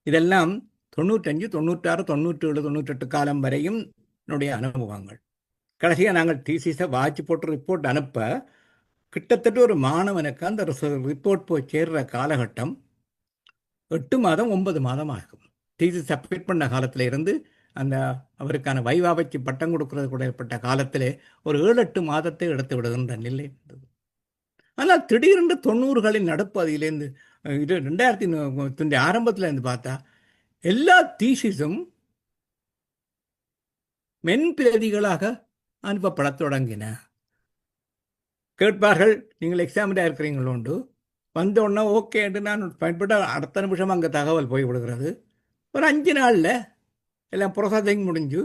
S1: இதெல்லாம் 95 96 97 98 காலம் வரையும் என்னுடைய அனுபவங்கள். கடைசியாக நாங்கள் தீசிஸை வாட்சி போட்டு ரிப்போர்ட் அனுப்ப கிட்டத்தட்ட ஒரு மாணவனுக்கு அந்த ரிப்போர்ட் போய் சேர்ற காலகட்டம் 8 மாதம் 9 மாதம் ஆகும். தீசிஸ் சப்மிட் பண்ண காலத்தில் இருந்து அந்த அவருக்கான வைவாவைக்கு பட்டம் கொடுக்கறது கூட ஏற்பட்ட காலத்திலே ஒரு 7-8 மாதத்தை எடுத்து விடுகின்ற நிலை இருந்தது. ஆனால் திடீரென்று 90களின் நடுப்பதிலேருந்து இது 2000 ஆரம்பத்தில் இருந்து பார்த்தா எல்லா தீசிஸும் மென்பிரதிகளாக அனுப்பப்பட தொடங்கின. கேட்பார்கள், நீங்கள் எக்ஸாமில் இருக்கிறீங்களோண்டு. வந்த உடனே ஓகே என்று நான் பயன்பட்ட அடுத்த நிமிஷம் அங்கே தகவல் போய்விடுகிறது. ஒரு 5 நாளில் எல்லாம் ப்ரொசஸிங் முடிஞ்சு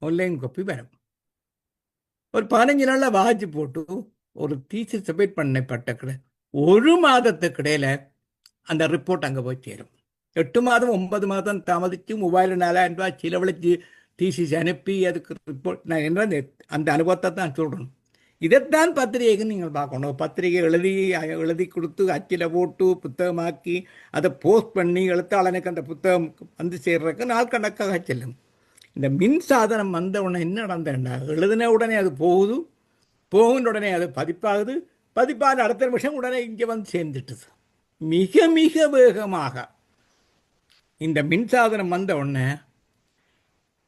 S1: ஆன்லைன் காப்பி வரும். ஒரு 15 நாளில் வாட்சி போட்டு ஒரு தீசிஸ் சப்மிட் பண்ணப்பட்ட 1 மாதத்துக்கு இடையில் அந்த ரிப்போர்ட் அங்கே போய் சேரும். 8 மாதம் 9 மாதம் தாமதித்து 3000-4000 ரூபாய் செலவழித்து தீசிஸ் அனுப்பி அதுக்கு ரிப்போர்ட். நான் என்ன அந்த அனுபவத்தை தான் சொல்கிறேன். இதைத்தான் பத்திரிகைக்கு நீங்கள் பார்க்கணும். பத்திரிகை எழுதி கொடுத்து அச்சில் போட்டு புத்தகமாக்கி அதை போஸ்ட் பண்ணி எழுத்தாளனுக்கு அந்த புத்தகம் வந்து சேர்றதுக்கு நாள் கணக்காக செல்லும். இந்த மின் சாதனம் வந்த உடனே என்ன நடந்தேன்னா, எழுதின உடனே அது போகுன்ற உடனே அது பதிப்பாக அடுத்த நிமிஷம் உடனே இங்கே வந்து சேர்ந்துட்டுது. மிக மிக வேகமாக இந்த மின்சாதனம் வந்த உடனே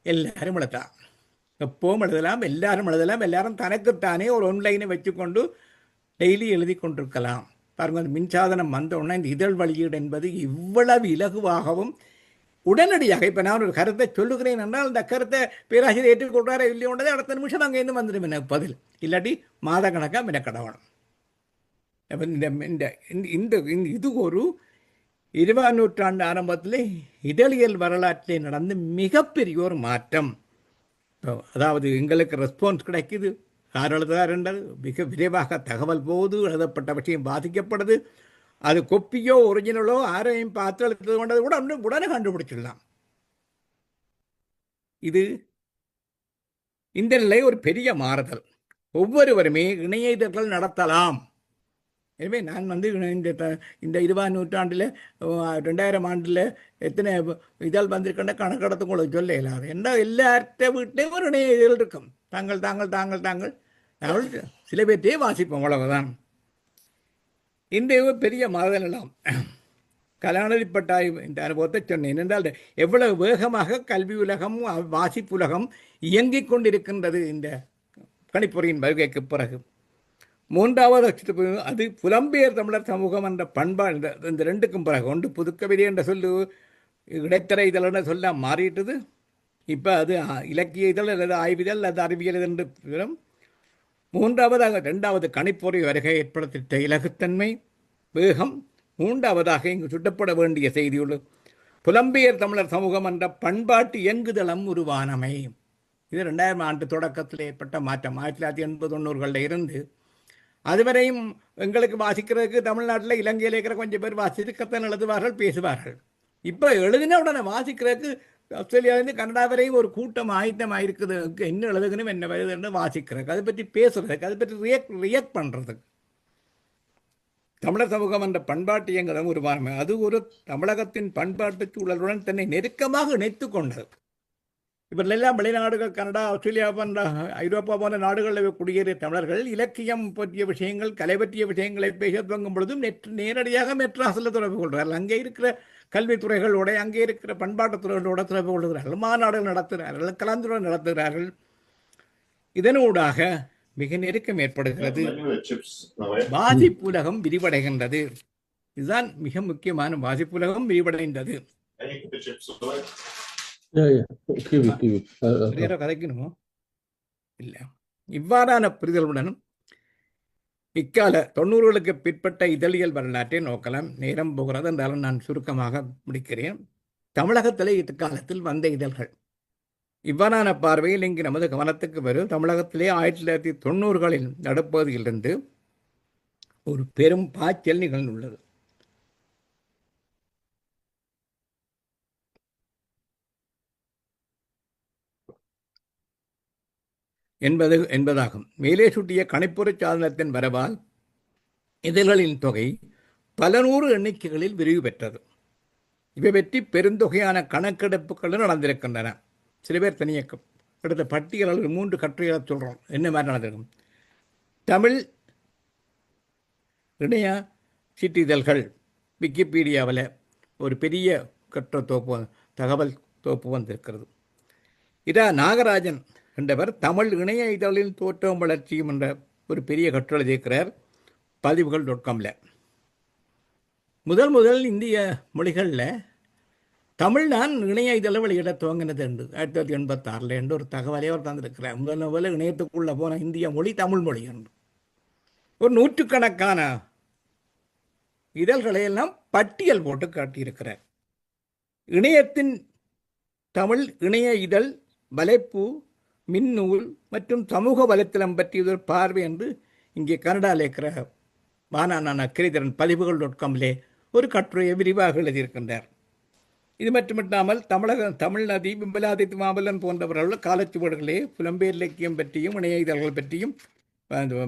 S1: எல்லாரும் எழுதலாம், எப்பவும் எழுதலாம், எல்லாரும் தனக்குத்தானே ஒரு ஆன்லைனை வச்சுக்கொண்டு டெய்லி எழுதி கொண்டிருக்கலாம். பாருங்கள், அந்த மின்சாதனம் வந்த உடனே இந்த இதழ் வெளியீடு என்பது இவ்வளவு இலகுவாகவும் உடனடியாக. இப்போ நான் ஒரு கருத்தை சொல்லுகிறேன் என்றால் அந்த கருத்தை பேராசிரியர் ஏற்றுக்கொள்றாரே இல்லையோன்றதை அடுத்த நிமிஷம் அங்கே இருந்து வந்துடும் எனக்கு பதில். இல்லாட்டி மாத கணக்காக மினக்கடவணும். இந்த இது ஒரு 20ஆம் நூற்றாண்டு ஆரம்பத்தில் இதழியல் வரலாற்றிலே நடந்த மிகப்பெரிய ஒரு மாற்றம். அதாவது எங்களுக்கு ரெஸ்பான்ஸ் கிடைக்குது, யார் எழுதுறாருன்றது மிக விரைவாக தகவல் போகுது, எழுதப்பட்ட விஷயம் பாதிக்கப்படுது. அது கொப்பியோ ஒரிஜினலோ யாரையும் பார்த்து எழுதுறது கொண்டது கூட உடனே கண்டுபிடிச்சிடலாம். இந்த நிலை ஒரு பெரிய மாறுதல். ஒவ்வொருவருமே இணையதளங்கள் நடத்தலாம். எனவே நான் இந்த 20ஆம் நூற்றாண்டில் 2000 ஆண்டில் எத்தனை இதழ் வந்திருக்கின்ற கணக்கெடுத்து உங்களுக்கு சொல்ல இல்லாது. என்ன எல்லார்கிட்ட வீட்டையும் ஒரு இணைய இதழ் இருக்கும். தாங்கள் சில பேர்த்தையே வாசிப்போம், அவ்வளவுதான். இந்த பெரிய மாறுதலாம் கலாநிதி பட்டாய் இந்த அனுபவத்தை சொன்னேன். என்றால் எவ்வளவு வேகமாக கல்வி உலகம் வாசிப்பு உலகம் இயங்கிக் கொண்டிருக்கின்றது இந்த கணிப்பொறியின் வருகைக்கு பிறகு. 3வது அது புலம்பெயர் தமிழர் சமூகம் என்ற பண்பாடு. இந்த 2க்கும் பிறகு ஒன்று புதுக்கவிதை என்ற சொல்லு இடைத்தர இதழ் சொல்ல மாறிட்டது. இப்போ அது இலக்கிய இதழ் அல்லது ஆய்விதழ் அல்லது அறிவியல் என்று வரும். 2வது கணிப்பொறி வருகை ஏற்படுத்திட்ட இலகுத்தன்மை, வேகம். 3வதாக இங்கு சுட்டப்பட வேண்டிய செய்தியுள்ளு புலம்பெயர் தமிழர் சமூகம் என்ற பண்பாட்டு இயங்குதளம் உருவானமை. இது 2000 ஆண்டு தொடக்கத்தில் ஏற்பட்ட மாற்றம். 1980-90களில் இருந்து அதுவரையும் எங்களுக்கு வாசிக்கிறதுக்கு தமிழ்நாட்டில் இலங்கையில் இருக்கிற கொஞ்சம் பேர் வாசிக்கத்தான் எழுதுவார்கள், பேசுவார்கள். இப்போ எழுதின உடனே வாசிக்கிறதுக்கு ஆஸ்திரேலியாவிலேருந்து கனடா வரையும் ஒரு கூட்டம் ஆயத்தமாக இருக்குது. என்ன எழுதுகணும், என்ன வருதுன்னு வாசிக்கிறதுக்கு, அதை பற்றி பேசுறதுக்கு, அதை பற்றி ரியாக்ட் பண்ணுறதுக்கு. தமிழர் சமூகம் என்ற பண்பாட்டு இயங்குதளம் உருவானமை அது ஒரு தமிழகத்தின் பண்பாட்டு சூழலுடன் தன்னை நெருக்கமாக இணைத்து கொண்டது. இவர்களெல்லாம் வெளிநாடுகள், கனடா, ஆஸ்திரேலியா போன்ற ஐரோப்பா போன்ற நாடுகளில் குடியேறிய தமிழர்கள் இலக்கியம் பற்றிய விஷயங்கள், கலை பற்றிய விஷயங்களை பேச துவங்கும் பொழுதும் நேரடியாக மெட்ராஸில் தொடர்பு கொள்கிறார்கள். அங்கே இருக்கிற கல்வித்துறைகளோட, அங்கே இருக்கிற பண்பாட்டுத் துறைகளோட தொடர்பு கொள்கிறார்கள். மாநாடுகள் நடத்துகிறார்கள், கலந்துரையாடல் நடத்துகிறார்கள். இதனூடாக மிக நெருக்கம் ஏற்படுகிறது, வாசிப்புலகம் விரிவடைகின்றது. இதுதான் மிக முக்கியமான, வாசிப்புலகம் விரிவடைந்தது. கதைக்கணுமோ இல்ல. இவ்வாறான புரிதலுடன் இக்கால 90களுக்கு பிற்பட்ட இதழியல் வரலாற்றை நோக்கலாம். நேரம் போகிறது என்றாலும் நான் சுருக்கமாக முடிக்கிறேன். தமிழகத்திலே இக்காலத்தில் வந்த இதழ்கள் இவ்வாறான பார்வையில் இங்கு நமது கவனத்துக்கு வரும். தமிழகத்திலே 1990களில் நடுப்பகுதியிலிருந்து ஒரு பெரும் பாய்ச்சல் நிகழ்ந்துள்ளது. என்பதாகும். மேலே சுட்டிய கணிப்புற சாதனத்தின் வரவால் இதழ்களின் தொகை பல நூறு எண்ணிக்கைகளில் விரிவு பெற்றது. இவை பற்றி பெருந்தொகையான கணக்கெடுப்புகளும் நடந்திருக்கின்றன. சில பேர் தனியக்கம் எடுத்த பட்டியலில் 3 கட்டுரைகளை சொல்கிறோம். என்ன மாதிரி நடந்திருக்கும்? தமிழ் இணைய சிற்றிதழ்கள் விக்கிபீடியாவில் ஒரு பெரிய கட்டுரை தொகுப்பு, தகவல் தொகுப்பு வந்திருக்கிறது. இதா நாகராஜன் என்றவர் தமிழ் இணைய இதழில் தோற்றம் வளர்ச்சியும் என்ற ஒரு பெரிய கட்டுரை இருக்கிறார் பதிவுகள்.comல. முதல் இந்திய மொழிகளில் தமிழ் தான் இணைய இதழில் வெளியிட துவங்கினது என்று 1986 என்று ஒரு தகவலை அவர் தந்திருக்கிறார். முதல்ல இணையத்துக்குள்ளே போன இந்திய மொழி தமிழ் மொழி என்று. ஒரு நூற்றுக்கணக்கான இதழ்களை எல்லாம் பட்டியல் போட்டு காட்டியிருக்கிறார். இணையத்தின் தமிழ் இணைய இதழ், வலைப்பு, மின்னூல் மற்றும் சமூக வலைத்தளம் பற்றிய ஒரு பார்வை என்று இங்கே கனடாவில் இருக்கிற வானான கிரிதரன் பதிவுகள்.comலே ஒரு கட்டுரையை விரிவாக எழுதியிருக்கின்றார். இது மட்டுமிட்டாமல் தமிழ்நதி, விம்பலாதி மாமல்லன் போன்றவர்கள் காலச்சுவடுகளே புலம்பெயர் இலக்கியம் பற்றியும் இணைய இதழ்கள் பற்றியும்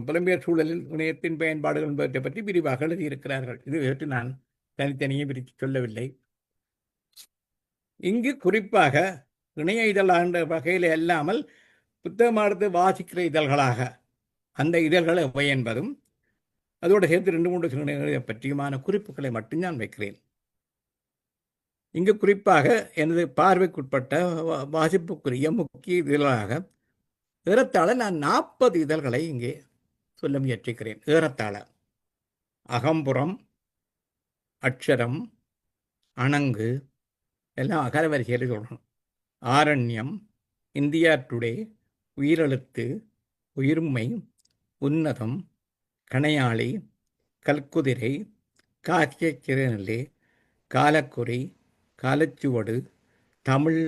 S1: புலம்பெயர் சூழலில் இணையத்தின் பயன்பாடுகள் பற்றி விரிவாக எழுதியிருக்கிறார்கள். இது பற்றி நான் தனித்தனியே பிரித்து சொல்லவில்லை. இங்கு குறிப்பாக இணைய இதழ் என்ற வகையில் அல்லாமல் புத்தகமானது வாசிக்கிற இதழ்களாக அந்த இதழ்களை எவை என்பதும் அதோடு சேர்த்து 2-3 சிறுகதைகளை பற்றியுமான குறிப்புகளை மட்டும் நான் வைக்கிறேன். இங்கு குறிப்பாக எனது பார்வைக்குட்பட்ட வாசிப்புக்குரிய முக்கிய இதழாக ஏறத்தாழ நான் 40 இதழ்களை இங்கே சொல்ல முயற்சிக்கிறேன். ஏறத்தாழ அகம்புறம், அக்ஷரம், அணங்கு எல்லாம் அகரவரிசையில் சொல்லணும். ஆரண்யம், இந்தியா டுடே, உயிரெழுத்து, உயிர்மை, உன்னதம், கணையாளி, கல்குதிரை, காட்சிய சிறுநிலை, காலக்குறி, காலச்சுவடு, தமிழ்,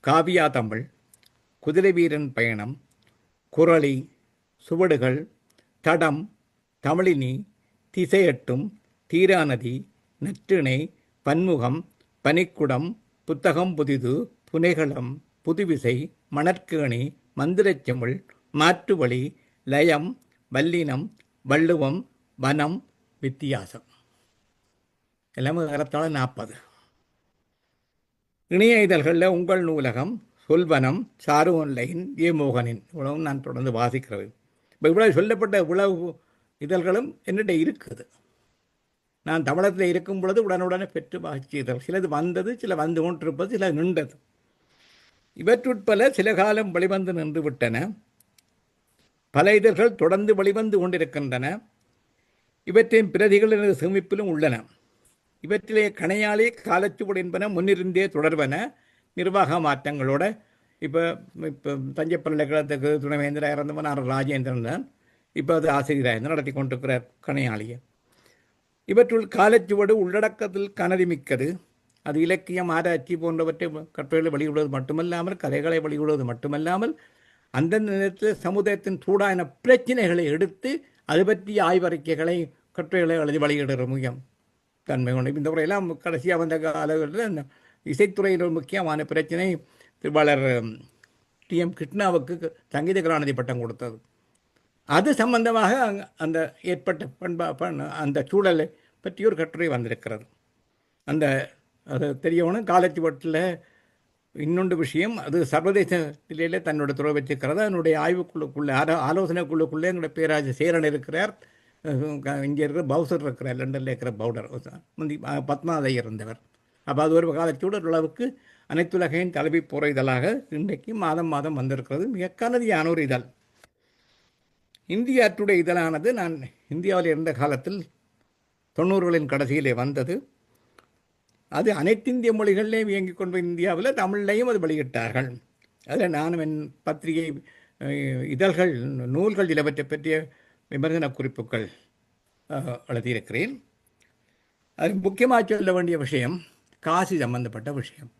S1: காவியா தமிழ், குதிரை வீரன் பயணம், குரளி, சுவடுகள், தடம், தமிழினி, திசையட்டும், தீராநதி, நற்றிணை, பன்முகம், பனிக்குடம், புத்தகம் புதிது, புனைகளம், புதுவிசை, மணற்கேணி, மந்திரச்செமிழ், மாற்றுவழி, லயம், வல்லினம், வள்ளுவம், வனம், வித்தியாசம். எல்லாமே ஏறத்தாழ 40. இணைய இதழ்களில் உங்கள் நூலகம், சொல்வனம், சாரு ஆன்லைன், மோகனின் இவ்வளவும் நான் தொடர்ந்து வாசிக்கிறது. இப்போ இவ்வளவு சொல்லப்பட்ட இவ்வளவு இதழ்களும் என்னிட இருக்குது. நான் தமிழகத்தில் இருக்கும் பொழுது உடனுடனே பெற்று வாசித்தது. சிலது வந்தது, சில வந்து கொண்டிருப்பது, சில நின்றது. இவற்றுட்பல சில காலம் வெளிவந்து நின்று விட்டன. பல இதழ்கள் தொடர்ந்து வெளிவந்து கொண்டிருக்கின்றன. இவற்றின் பிரதிகள் எனது சேமிப்பிலும் உள்ளன. இவற்றிலே கணையாளி, காலச்சுவடு என்பன முன்னிருந்தே தொடர்பன. நிர்வாக மாற்றங்களோட இப்போ தஞ்சை பல்கலைக்கழகத்துக்கு துணைவேந்தராக இருந்தவன் ராஜேந்திரன் தான் இப்போ அது ஆசிரியராக நடத்தி கொண்டிருக்கிறார் கணையாளியை. இவற்றுள் காலச்சுவடு உள்ளடக்கத்தில் கனதிமிக்கது. அது இலக்கியம், ஆராய்ச்சி போன்றவற்றை கட்டுரைகளை வெளியிடுவது மட்டுமல்லாமல், கதைகளை வெளியிடுவது மட்டுமல்லாமல், அந்தந்த நேரத்தில் சமுதாயத்தின் சூடான பிரச்சனைகளை எடுத்து அது பற்றிய ஆய்வறிக்கைகளை, கட்டுரைகளை எழுதி வெளியிடுகிற முக்கியம் தன்மை கொண்டு. இந்த முறையெல்லாம் கடைசியாக வந்த காலங்களில் அந்த இசைத்துறையில் ஒரு முக்கியமான பிரச்சனை திருவாளர் TM கிருஷ்ணாவுக்கு சங்கீத கலாநிதி பட்டம் கொடுத்தது. அது சம்பந்தமாக அந்த ஏற்பட்ட அந்த சூழலை பற்றி ஒரு கட்டுரை வந்திருக்கிறது. அந்த அது தெரியவனும் காலச்சுவட்டில் இன்னொன்று விஷயம், அது சர்வதேச நிலையில் தன்னோட துறை வச்சிருக்கிறது. அதனுடைய ஆய்வுக்குள்ளுக்குள்ளே ஆலோசனை குழுக்குள்ளே எங்களுடைய பேராஜர் சேரன் இருக்கிறார். இங்கே இருக்கிற பவுசர் இருக்கிறார், லண்டனில் இருக்கிற பவுடர் முந்தி பத்மாதையர் இருந்தவர். அப்போ அது ஒரு காலச்சூழல் அளவுக்கு அனைத்துலகையும் தழுவி போகிற இதழாக இன்றைக்கு மாதம் மாதம் வந்திருக்கிறது. மிக கனதியான ஒரு இதழ். இந்தியா டுடே இதழானது நான் இந்தியாவில் இருந்த காலத்தில் 90களின் கடைசியிலே வந்தது. அது அனைத்திந்திய மொழிகளிலேயும் இயங்கிக் கொண்ட இந்தியாவில் தமிழ்லையும் அது வெளியிட்டார்கள். அதில் நானும் என் பத்திரிகை இதழ்கள் நூல்கள் இலவற்றை பற்றிய விமர்சன குறிப்புகள் எழுதியிருக்கிறேன். அது முக்கியமாக சொல்ல வேண்டிய விஷயம் காசி சம்பந்தப்பட்ட விஷயம்.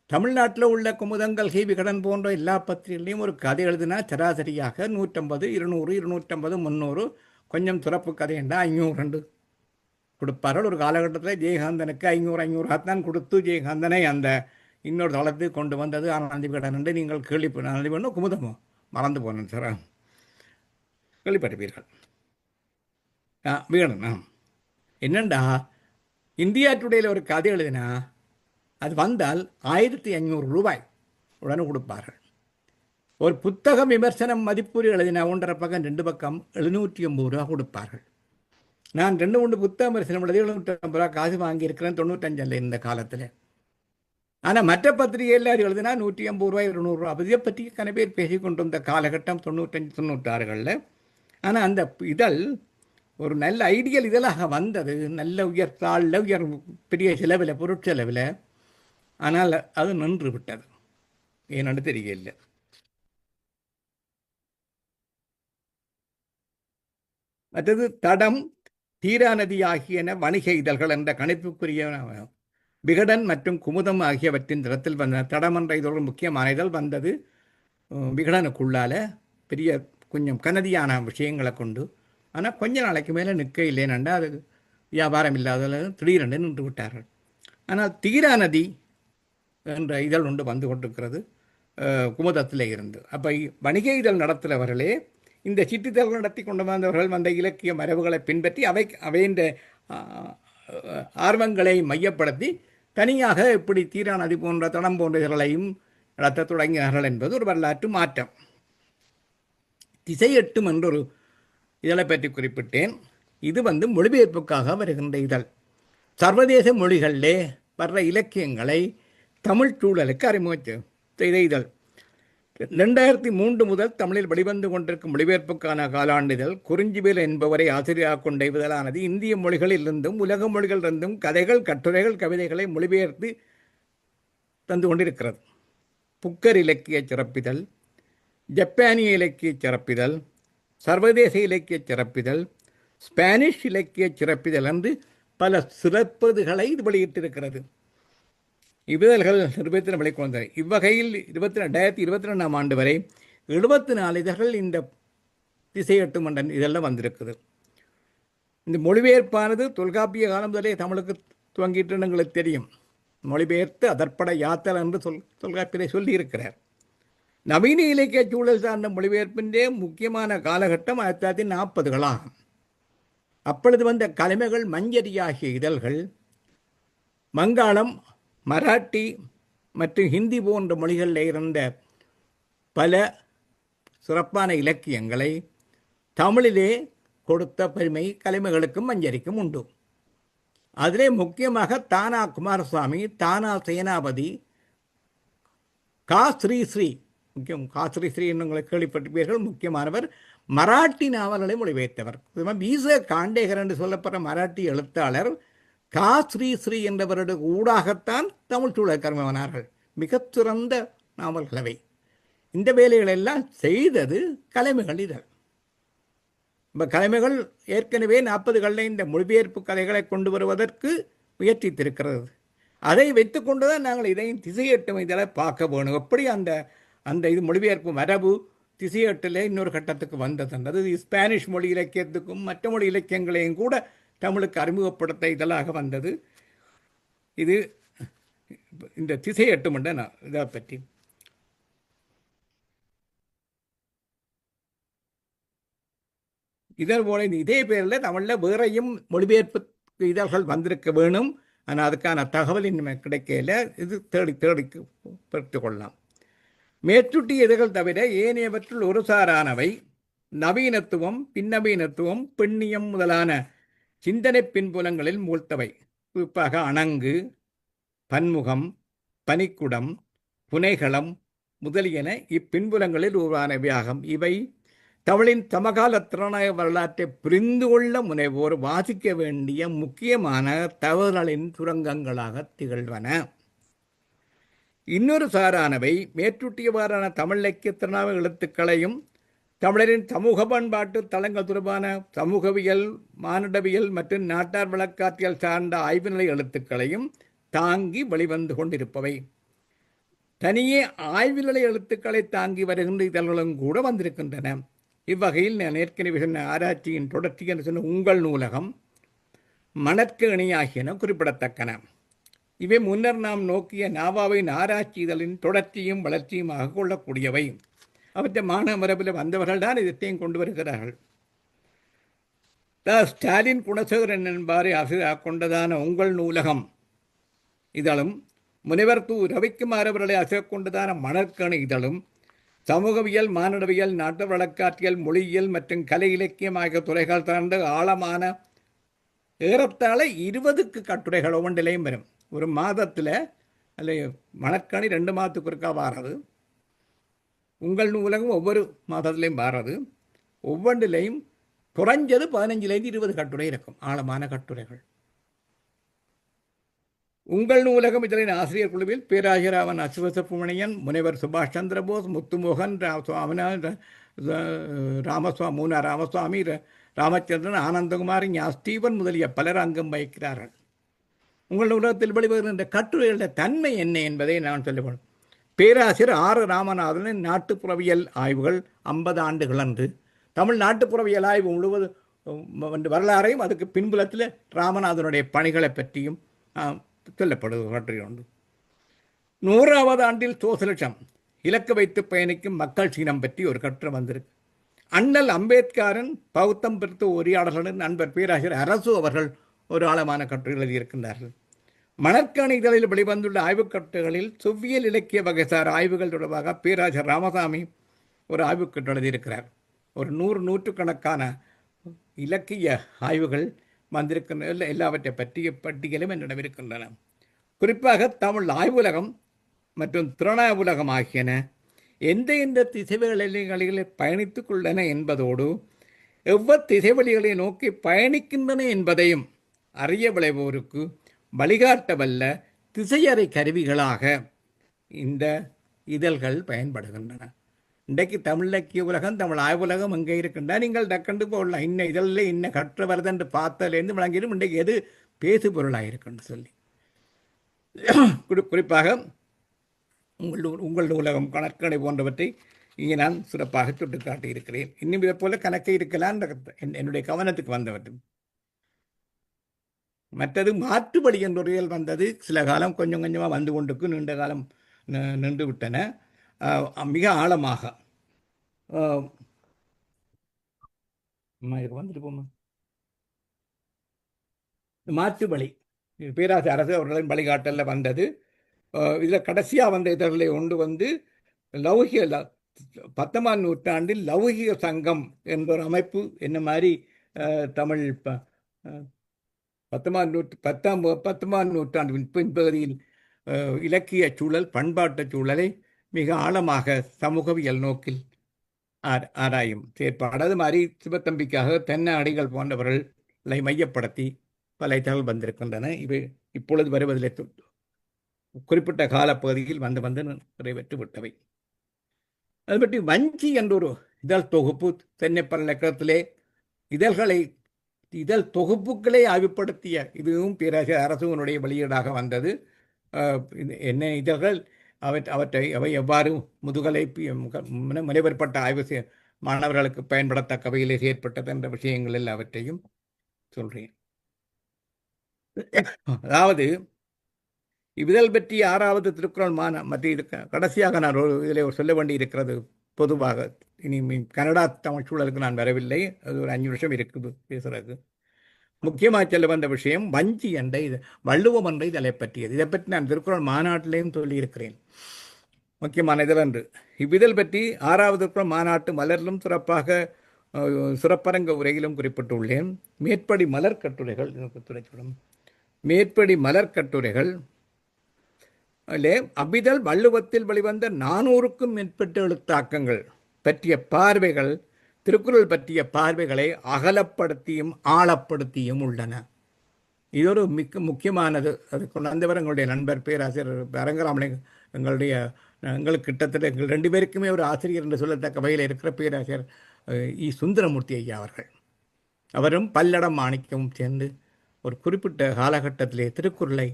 S1: தமிழ்நாட்டில் உள்ள குமுதங்கள், கி விகடன் போன்ற எல்லா பத்திரிகைகளையும் ஒரு கதை எழுதினா சராசரியாக 150, 200, 250, 300, கொஞ்சம் சிறப்பு கதை என்றால் 500 கொடுப்பார்கள். ஒரு காலகட்டத்தில் ஜெயகாந்தனுக்கு 500 தான் கொடுத்து ஜெயகாந்தனை அந்த இன்னொரு தளத்துக்கு கொண்டு வந்தது ஆனந்தி விகடன் என்று நீங்கள் ஆனந்தி விகடனும் குமுதமோ மறந்து போனேன் சார், கேள்விப்பட்டிருப்பீர்கள். விகடன் என்னண்டா இந்தியா டுடேயில் ஒரு கதை எழுதினா அது வந்தால் 1500 ரூபாய் உடனே கொடுப்பார்கள். ஒரு புத்தகம் விமர்சனம் மதிப்பூரி எழுதினா 1.5 பக்கம் 2 பக்கம் 750 ரூபா கொடுப்பார்கள். நான் 2-3 புத்தக விமர்சனம் எழுதி 750 ரூபா காசு வாங்கியிருக்கிறேன் 95 இந்த காலத்தில். ஆனால் மற்ற பத்திரிகையில் எழுதினா 150 ரூபாய் 200 ரூபா. இதை பற்றி கன பேர் பேசிக்கொண்டு வந்த காலகட்டம் 95-96களில். ஆனால் அந்த இதழ் ஒரு நல்ல ஐடியல் இதழாக வந்தது. நல்ல உயர் தாளில் உயர் பெரிய செலவில் பொருட்செலவில். ஆனால் அது நின்று விட்டது. ஏன்னு தெரியல. மற்றது தடம், தீராநதி ஆகியன வணிக இதழ்கள் என்ற கணிப்புக்குரிய விகடன் மற்றும் குமுதம் ஆகியவற்றின் தரத்தில் வந்த தடம் என்ற இதழ் முக்கியமான இதழ் வந்தது விகடனுக்குள்ளால பெரிய கொஞ்சம் கனதியான விஷயங்களை கொண்டு. ஆனால் கொஞ்ச நாளைக்கு மேலே நிற்க இல்லைன்னா அது வியாபாரம் இல்லாததில் திடீரென்று நின்று விட்டார்கள். ஆனால் தீராநதி என்ற இதழ் ஒன்று வந்து கொண்டிருக்கிறது குமுதத்தில் இருந்து. அப்போ வணிக இதழ் நடத்துகிறவர்களே இந்த சிற்றிதழ்கள் நடத்தி கொண்டு வந்தவர்கள் வந்த இலக்கிய மரபுகளை பின்பற்றி அவையின் ஆர்வங்களை மையப்படுத்தி தனியாக இப்படி தீராநதி போன்ற தடம் போன்ற இதழ்களையும் நடத்த தொடங்கினார்கள் என்பது ஒரு வரலாற்று மாற்றம். திசையெட்டும் என்றொரு இதழை பற்றி குறிப்பிட்டேன். இது மொழிபெயர்ப்புக்காக வருகின்ற இதழ். சர்வதேச மொழிகளிலே வர்ற இலக்கியங்களை தமிழ் சூழலுக்கு அறிமுகம் செய்த இதழ். 2003 முதல் தமிழில் வெளிவந்து கொண்டிருக்கும் மொழிபெயர்ப்புக்கான காலாண்டிதழ் குறிஞ்சிவேல் என்பவரை ஆசிரியராக கொண்ட இதழானது இந்திய மொழிகளிலிருந்தும் உலக மொழிகளிலிருந்தும் கதைகள், கட்டுரைகள், கவிதைகளை மொழிபெயர்த்து தந்து கொண்டிருக்கிறது. புக்கர் இலக்கிய சிறப்பிதழ், ஜப்பானிய இலக்கிய சிறப்பிதழ், சர்வதேச இலக்கிய சிறப்பிதழ், ஸ்பானிஷ் இலக்கிய சிறப்பிதழ் என்று பல சிறப்பிதழ்களை இது வெளியிட்டிருக்கிறது. இவ்விதழ்கள் நிறுவனத்தில் வெளிக்கொண்டது. இவ்வகையில் 2022ஆம் ஆண்டு வரை 74 இதழ்கள் இந்த திசையெட்டும் மண்டன் இதெல்லாம் வந்திருக்குது. இந்த மொழிபெயர்ப்பானது தொல்காப்பிய காலம் முதலே தமிழுக்கு துவங்கிட்டு எங்களுக்கு தெரியும். மொழிபெயர்த்து அதற்பட யாத்தல் என்று தொல்காப்பியரை சொல்லியிருக்கிறார். நவீன இலக்கிய சூழல் சார்ந்த மொழிபெயர்ப்பின்றே முக்கியமான காலகட்டம் 1940களாகும். அப்பொழுது வந்த கலைமைகள் மஞ்சரி ஆகிய இதழ்கள் வங்காளம், மராட்டி மற்றும் ஹிந்தி போன்ற மொழிகளில் இருந்த பல சிறப்பான இலக்கியங்களை தமிழிலே கொடுத்த பெருமை கலைமைகளுக்கும் மஞ்சரிக்கும் உண்டு. அதிலே முக்கியமாக தானா குமாரசுவாமி, தானா சேனாபதி, கா ஸ்ரீஸ்ரீ முக்கியம். கா ஸ்ரீஸ்ரீ என்னங்களை கேள்விப்பட்டிருப்பீர்கள். முக்கியமானவர். மராட்டி நாவல்களை மொழிபெயர்த்தவர். வீச காண்டேகர் என்று சொல்லப்படுற மராட்டி எழுத்தாளர் கா ஸ்ரீஸ்ரீ என்றவருடைய ஊடாகத்தான் தமிழ் சூழல் கருமவனார்கள். மிகச்சிறந்த நாவல்களவை. இந்த வேலைகளெல்லாம் செய்தது கலைமைகள் இதழ். இப்போ கலைமைகள் ஏற்கனவே 40களில் இந்த மொழிபெயர்ப்பு கதைகளை கொண்டு வருவதற்கு முயற்சித்திருக்கிறது. அதை வைத்துக்கொண்டு தான் நாங்கள் இதையும் திசையெட்டும் இதழை பார்க்க வேணும். எப்படி அந்த இது மொழிபெயர்ப்பு மரபு திசையெட்டில் இன்னொரு கட்டத்துக்கு வந்ததுன்றது ஸ்பானிஷ் மொழி இலக்கியத்துக்கும் மற்ற மொழி இலக்கியங்களையும் கூட தமிழுக்கு அறிமுகப்படுத்த இதழாக வந்தது. இது இந்த திசையெட்டும் என்ற இதை பற்றி இதழ் போல இதே பேரில் தமிழில் வேறையும் மொழிபெயர்ப்பு இதழ்கள் வந்திருக்க வேணும். ஆனால் அதுக்கான தகவல் இன்னும் கிடைக்கல. இது தேடி பெற்று கொள்ளலாம். மேற்சுட்டி இதழ்கள் தவிர ஏனையவற்றுள் ஒரு சாரானவை நவீனத்துவம், பின்னவீனத்துவம், பெண்ணியம் முதலான சிந்தனை பின்புலங்களில் மூழ்த்தவை. குறிப்பாக அணங்கு, பன்முகம், பனிக்குடம், புனைகளம் முதலியன இப்பின்புலங்களில் உருவானவையாகும். இவை தமிழின் சமகால திறனாய வரலாற்றை புரிந்து கொள்ள முனைவோர் வாசிக்க வேண்டிய முக்கியமான தகவல்களின் சுரங்கங்களாக திகழ்வன. இன்னொரு சாரானவை மேற்றுட்டியவாறான தமிழ் இலக்கிய திறனாய எழுத்துக்களையும் தமிழரின் சமூக பண்பாட்டு தளங்கள் தொடர்பான சமூகவியல், மானுடவியல் மற்றும் நாட்டார் வழக்காற்றியல் சார்ந்த ஆய்வு நிலை எழுத்துக்களையும் தாங்கி வெளிவந்து கொண்டிருப்பவை. தனியே ஆய்வு நிலை எழுத்துக்களை தாங்கி வருகின்ற இதழ்களும் கூட வந்திருக்கின்றன. இவ்வகையில் நான் ஏற்கனவே சொன்ன ஆராய்ச்சியின் தொடர்ச்சி என்று சொன்ன உங்கள் நூலகம், மணற்கு இணையாகியன குறிப்பிடத்தக்கன. இவை முன்னர் நாம் நோக்கிய நாவாவின் ஆராய்ச்சி இதழின் தொடர்ச்சியும் வளர்ச்சியுமாக கொள்ளக்கூடியவை. அவற்றை மாணவ மரபில் வந்தவர்கள் தான் இதையும் கொண்டு வருகிறார்கள். ஸ்டாலின் குணசேகரன் என்பாரை ஆசிரியராக கொண்டதான உங்கள் நூலகம் இதழும், முனைவர் து. ரவிக்குமார் அவர்களை ஆசிரியர் கொண்டதான மணற்கணி இதழும் சமூகவியல், மானுடவியல், நாட்டு வழக்காற்றியல், மொழியியல் மற்றும் கலை இலக்கியம் ஆகிய துறைகள் சார்ந்த ஆழமான ஏறத்தாழ 20 கட்டுரைகள் ஒவ்வொன்றிலையும் வரும். ஒரு மாதத்தில் அல்ல மணற்கணி 2 மாதத்துக்கு ஒருக்கா வாரது. உங்கள் நூலகம் ஒவ்வொரு மாதத்துலேயும் வாரது. ஒவ்வொன்றிலையும் குறைஞ்சது 15லேருந்து 20 கட்டுரை இருக்கும், ஆழமான கட்டுரைகள். உங்கள் நூலகம் இதழின் ஆசிரியர் குழுவில் பேராசிரியராவன் அசுவசப்புமணியன், முனைவர் சுபாஷ் சந்திரபோஸ், முத்துமோகன், ராமசுவாமி, ராமச்சந்திரன், ஆனந்தகுமார், ஸ்டீவன் முதலிய பலர் அங்கம் வகிக்கிறார்கள். உங்கள் நூலகத்தில் வெளிவருகின்ற கட்டுரைகளுடைய தன்மை என்ன என்பதை நான் சொல்லுவேன். பேராசிரியர் ஆர். ராமநாதனின் நாட்டுப்புறவியல் ஆய்வுகள் 50 ஆண்டுகள் அன்று தமிழ் நாட்டுப்புறவியல் ஆய்வு முழுவதும் வரலாறையும் அதுக்கு பின்புலத்தில் ராமநாதனுடைய பணிகளை பற்றியும் சொல்லப்படுவது கட்டுரை உண்டு. 100வது ஆண்டில் சோசலிசம் இலக்கு வைத்து பயணிக்கும் மக்கள் சீனம் பற்றி ஒரு கட்டுரை வந்திருக்கு. அண்ணல் அம்பேத்கரின் பௌத்தம் பெற்ற உரையாடல்களின் நண்பர் பேராசிரியர் அரசு அவர்கள் ஒரு ஆழமான கட்டுரை எழுதியிருக்கின்றார்கள். மணற்கணி இதழில் வெளிவந்துள்ள ஆய்வுக் கட்டுரைகளில் செவ்வியல் இலக்கிய வகைசார் ஆய்வுகள் தொடர்பாக பேராசிரியர் ராமசாமி ஒரு ஆய்வுக் கட்டுரை எழுதியிருக்கிறார். ஒரு 100 இலக்கிய ஆய்வுகள் வந்திருக்கின்ற எல்லாவற்றை பற்றிய பட்டியலும் என்னிடம் இருக்கின்றன. குறிப்பாக தமிழ் ஆய்வுலகம் மற்றும் திறனாய் உலகம் ஆகியன எந்த திசைவெளிகளில் பயணித்துக் கொள்ளன என்பதோடு எவ்வளவு திசைவெளிகளை நோக்கி பயணிக்கின்றன என்பதையும் அறிய விளைவோருக்கு வழிகாட்டவல்ல திசையறை கருவிகளாக இந்த இதழ்கள் பயன்படுகின்றன. இன்றைக்கு தமிழ் இலக்கிய உலகம், தமிழ் ஆய்வுலகம் எங்கே இருக்கின்றா நீங்கள் டக்கண்டு போடலாம். இன்னும் இதழில் இன்னும் கற்று வருதென்று பார்த்தலேருந்து விளங்கிடும் இன்றைக்கு எது பேசு பொருளாக இருக்குன்னு சொல்லி. குறிப்பாக உங்கள் நூலகம், கணக்கடை போன்றவற்றை இங்கே நான் சிறப்பாக சுட்டிக்காட்டி இருக்கிறேன். இன்னும் இதை போல கணக்கை இருக்கலாம் என்னுடைய கவனத்துக்கு வந்தவற்று. மற்றது மாற்றுப்படி என்ற உரையில் வந்தது. சில காலம் கொஞ்சம் கொஞ்சமாக வந்து கொண்டுக்கு நீண்ட காலம் நின்று விட்டன. மிக ஆழமாக வந்துட்டு போமா மாற்றுப்படி பேராசிரியர் அரசு அவர்களின் வழிகாட்டலில் வந்தது. இதில் கடைசியாக வந்த இதழ்களை கொண்டு வந்து லௌகிக 19ஆம் நூற்றாண்டில் லௌகிக சங்கம் என்ற ஒரு அமைப்பு என்ன மாதிரி தமிழ் 19ஆம் நூற்றாண்டு பின்பகுதியில் இலக்கிய சூழல், பண்பாட்டு சூழலை மிக ஆழமாக சமூகவியல் நோக்கில் ஆராயும் செயற்பாடு. அது மாதிரி சிவத்தம்பிக்காக தென்ன அடிகள் போன்றவர்களை மையப்படுத்தி பல இதழ்கள் வந்திருக்கின்றன. இவை இப்பொழுது வருவதில் குறிப்பிட்ட காலப்பகுதியில் வந்து நிறைவேற்றி விட்டவை. அது பற்றி வஞ்சி என்ற ஒரு இதழ் தொகுப்பு சென்னை பல்கலைக்கழகத்திலே இதழ் தொகுப்புகளை ஆய்வுப்படுத்திய இதுவும் பேராசிரியர் அரசுவனுடைய வெளியீடாக வந்தது. என்ன இதழ்கள், அவை எவ்வாறு முதுகலை முனைவற்பட்ட ஆய்வு மாணவர்களுக்கு பயன்படத்தக்க வகையிலே செயற்பட்டது என்ற விஷயங்கள் எல்லாவற்றையும் சொல்கிறேன். அதாவது இவ்விதழ் பற்றி 6வது திருக்குறள் மற்ற கடைசியாக நான் இதில் சொல்ல வேண்டி இருக்கிறது. பொதுவாக இனி கனடா தமிழ் சூழலுக்கு நான் வரவில்லை. அது ஒரு 5 வருஷம் இருக்குது பேசுறது. முக்கியமாக சொல்ல வந்த விஷயம் வஞ்சி என்ற இது வள்ளுவம் என்ற இதழை பற்றியது. இதை பற்றி நான் திருக்குறள் மாநாட்டிலையும் சொல்லியிருக்கிறேன். முக்கியமான இதழ் என்று இவ்விதழ் பற்றி 6வது திருக்குறள் மாநாட்டு மலரிலும் சிறப்பாக சிறப்பரங்க உரையிலும் குறிப்பிட்டுள்ளேன். மேற்படி மலர் கட்டுரைகள் அதிலே அபிதல் வள்ளுவத்தில் வெளிவந்த 400க்கும் மேற்பட்ட எழுத்தாக்கங்கள் பற்றிய பார்வைகள், திருக்குறள் பற்றிய பார்வைகளை அகலப்படுத்தியும் ஆழப்படுத்தியும் உள்ளன. இது ஒரு முக்கியமானது. அது கொண்டாந்தவர் எங்களுடைய நண்பர் பேராசிரியர் அரங்கராமனை, எங்களுக்கு கிட்டத்தட்ட எங்கள் 2 பேருக்குமே ஒரு ஆசிரியர் என்று சொல்லத்தக்க வகையில் இருக்கிற பேராசிரியர் சுந்தரமூர்த்தி ஐயா அவர்கள். அவரும் பல்லடம் மாணிக்கமும் சேர்ந்து ஒரு குறிப்பிட்ட காலகட்டத்திலே திருக்குறளை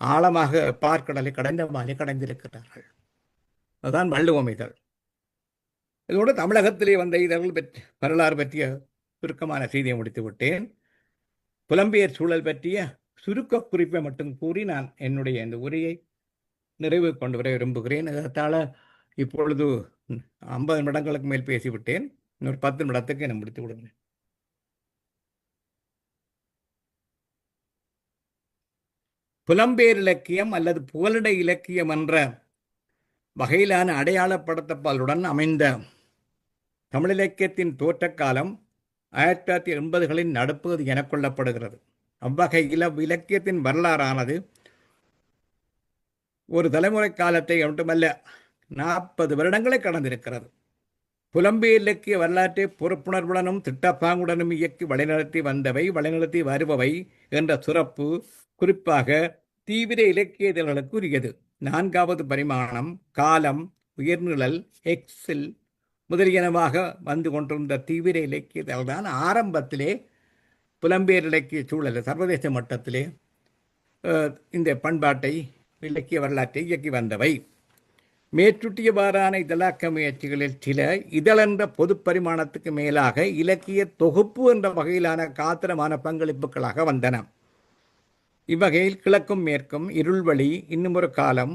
S1: ஆழமாக பார்க்கடலை கடைந்த மாதிரி கடைந்திருக்கிறார்கள். அதுதான் வள்ளுவம் இதழ். இதோடு தமிழகத்திலே வந்த இதழ்கள் பற்றி வரலாறு பற்றிய சுருக்கமான செய்தியை முடித்து விட்டேன். புலம்பெயர் சூழல் பற்றிய சுருக்க குறிப்பை மட்டும் கூறி நான் என்னுடைய இந்த உரையை நிறைவு கொண்டு வர விரும்புகிறேன். அதனால் இப்பொழுது 50 நிமிடங்களுக்கு மேல் பேசிவிட்டேன். இன்னொரு 10 நிமிடத்துக்கு என்னை முடித்து விடுங்க. புலம்பெயர் இலக்கியம் அல்லது புகலிட இலக்கியம் என்ற வகையிலான அடையாளப்படுத்தப்பாலுடன் அமைந்த தமிழ் இலக்கியத்தின் தோற்ற காலம் 1980களின் நடுப்பகுதி என கொள்ளப்படுகிறது. அவ்வகையில் இலக்கியத்தின் வரலாறானது ஒரு தலைமுறை காலத்தை மட்டுமல்ல 40 வருடங்களை கடந்திருக்கிறது. புலம்பெயர் இலக்கிய வரலாற்றை பொறுப்புணர்வுடனும் திட்டப்பாங்குடனும் இயக்கி வழிநடத்தி வந்தவை, வழிநடத்தி வருபவை என்ற சிறப்பு குறிப்பாக தீவிர இலக்கிய இதழ்களுக்கு உரியது. 4வது பரிமாணம், காலம், உயர்நிழல், எக்ஸில் முதலியனவாக வந்து கொண்டிருந்த தீவிர இலக்கிய இதழ்தான் ஆரம்பத்திலே புலம்பெயர் இலக்கிய சூழல் சர்வதேச மட்டத்திலே இந்த பண்பாட்டை, இலக்கிய வரலாற்றை இயக்கி வந்தவை. மேற்றுட்டியவாறான இதழாக்க முயற்சிகளில் சில இதழென்ற பொது பரிமாணத்துக்கு மேலாக இலக்கிய தொகுப்பு என்ற வகையிலான காத்திரமான பங்களிப்புகளாக வந்தன. இவ்வகையில் கிழக்கும் மேற்கும், இருள்வழி, இன்னும் ஒரு காலம்,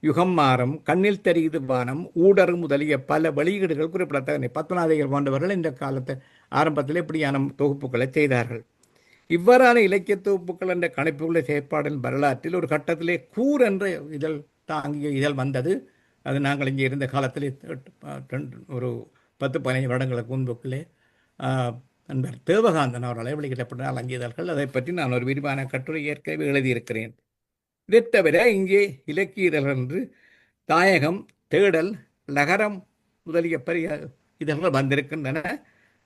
S1: யுகம் மாறும், கண்ணில் தெரியுது வானம், ஊடறு முதலிய பல வெளியீடுகள் குறிப்பிடத்தக்க. பத்மநாதையர் போன்றவர்கள் இந்த காலத்தை ஆரம்பத்தில் இப்படியான தொகுப்புகளை செய்தார்கள். இவ்வாறான இலக்கிய தொகுப்புகள் என்ற கணிப்புள்ள செயற்பாடின் வரலாற்றில் ஒரு கட்டத்திலே கூர் என்ற இதழ் தாங்கிய இதழ் வந்தது. அது நாங்கள் இங்கே இருந்த காலத்தில் ஒரு 10-15 வருடங்களுக்கு முன்புக்குள்ளே நண்பர் தேவகாந்தன் அவர்களால் வெளியிடப்பட்ட அலங்கியதழ்கள். அதை பற்றி நான் ஒரு விரிவான கட்டுரை ஏற்கனவே எழுதியிருக்கிறேன். இதை தவிர இங்கே இலக்கிய இதழ்கள் என்று தாயகம், தேடல், நகரம் முதலிய பெரிய இதழ்கள் வந்திருக்கின்றன.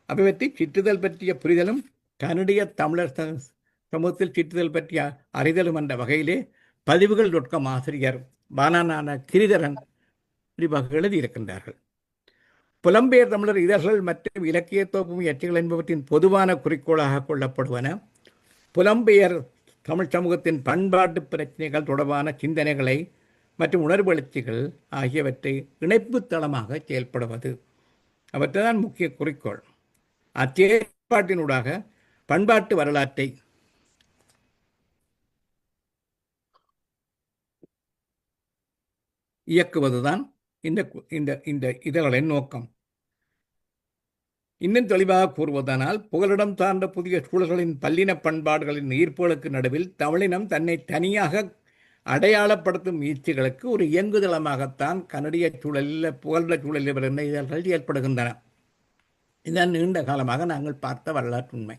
S1: அவை பற்றி சிற்றுதல் பற்றிய புரிதலும் கனடிய தமிழர் சமூகத்தில் சிற்றுதல் பற்றிய அறிதலும் என்ற வகையிலே பதிவுகள் நுட்கம் ஆசிரியர் பானான கிரிதரன் விரிவாக எழுதியிருக்கின்றார்கள். புலம்பெயர் தமிழர் இதழ்கள் மற்றும் இலக்கிய தொகுப்பு முயற்சிகள் என்பவற்றின் பொதுவான குறிக்கோளாக கொள்ளப்படுவன. புலம்பெயர் தமிழ் சமூகத்தின் பண்பாட்டு பிரச்சனைகள் தொடர்பான சிந்தனைகளை மற்றும் உணர்வெழுச்சிகள் ஆகியவற்றை இணைப்பு தளமாக செயல்படுவது அவற்றைதான் முக்கிய குறிக்கோள். அச்செயற்பாட்டினூடாக பண்பாட்டு வரலாற்றை இயக்குவதுதான் இந்த இதழ்களின் நோக்கம். இன்னும் தெளிவாக கூறுவதனால், புகலிடம் சார்ந்த புதிய சூழல்களின் பல்லின பண்பாடுகளின் ஈர்ப்புகளுக்கு நடுவில் தமிழினம் தன்னை தனியாக அடையாளப்படுத்தும் முயற்சிகளுக்கு ஒரு இயங்குதளமாகத்தான் கனடிய சூழலில் புகலிட சூழலில் வருகின்ற இதழ்கள் ஏற்படுகின்றன. இதுதான் நீண்ட காலமாக நாங்கள் பார்த்த வரலாற்று உண்மை.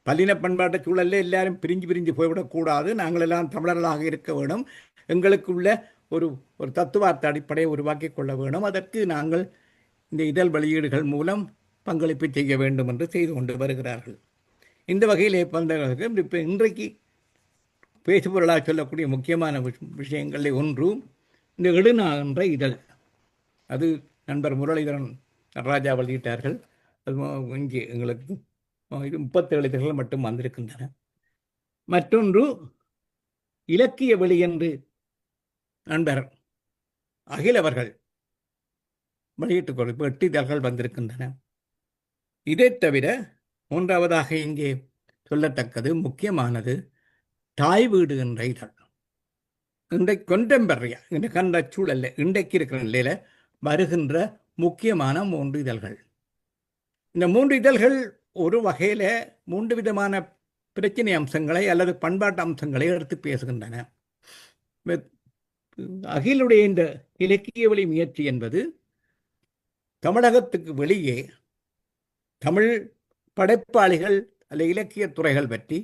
S1: பல்லின பண்பாட்டு சூழலில் எல்லாரும் பிரிஞ்சு போய்விடக்கூடாது, நாங்கள் எல்லாம் தமிழர்களாக இருக்க வேணும், எங்களுக்குள்ள ஒரு தத்துவார்த்த அடிப்படையை உருவாக்கி கொள்ள வேணும், அதற்கு நாங்கள் இந்த இதழ் வெளியீடுகள் மூலம் பங்களிப்பு செய்ய வேண்டும் என்று செய்து கொண்டு வருகிறார்கள். இந்த வகையில் இப்போ இன்றைக்கு பேசுபொருளாக சொல்லக்கூடிய முக்கியமான விஷயங்களில் ஒன்று இந்த எழுநா என்ற இதழ். அது நண்பர் முரளிதரன் நடராஜா வெளியிட்டார்கள். அது இங்கே எங்களுக்கு இது 37 இதழ்கள் மட்டும் வந்திருக்கின்றன. மற்றொன்று இலக்கிய வெளி என்று நண்பர் அகில் அவர்கள் வெளியிட்டுக் கொண்டு 8 இதழ்கள் வந்திருக்கின்றன. இதை தவிர மூன்றாவதாக இங்கே சொல்லத்தக்கது முக்கியமானது தாய் வீடு என்ற இதழ். இன்றைக்கு கொண்டெம்பரையா இந்த கண்ட சூழல்ல இன்றைக்கு இருக்கிற நிலையில வருகின்ற முக்கியமான 3 இதழ்கள். இந்த 3 இதழ்கள் ஒரு வகையில் 3 விதமான பிரச்சனை அம்சங்களை அல்லது பண்பாட்டு அம்சங்களை எடுத்து பேசுகின்றன. அகிலுடைய இந்த இலக்கிய வழி முயற்சி என்பது தமிழகத்துக்கு வெளியே தமிழ் படைப்பாளிகள் அல்ல இலக்கிய துறைகள் பற்றி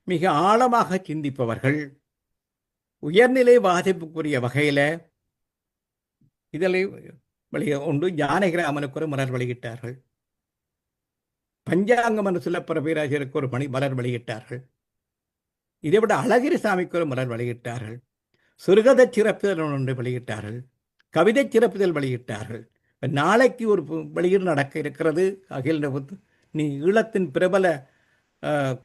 S1: மிக ஆழமாக சிந்திப்பவர்கள், உயர்நிலை வாசிப்புக்குரிய வகையில் இதழை உண்டு ஜானகிராமனுக்கு ஒரு மலர் வெளியிட்டார்கள். பஞ்சாங்கம் என்று சொல்லப்பெற பேராசிரியருக்கு ஒரு மலர் வெளியிட்டார்கள். இதைவிட அழகிரிசாமிக்கு ஒரு மலர் வெளியிட்டார்கள். சிறுகதை சிறப்புதல் ஒன்று வெளியிட்டார்கள். கவிதை சிறப்புதல் வெளியிட்டார்கள். நாளைக்கு ஒரு வெளியீடு நடக்க இருக்கிறது. அகில நீ ஈழத்தின் பிரபல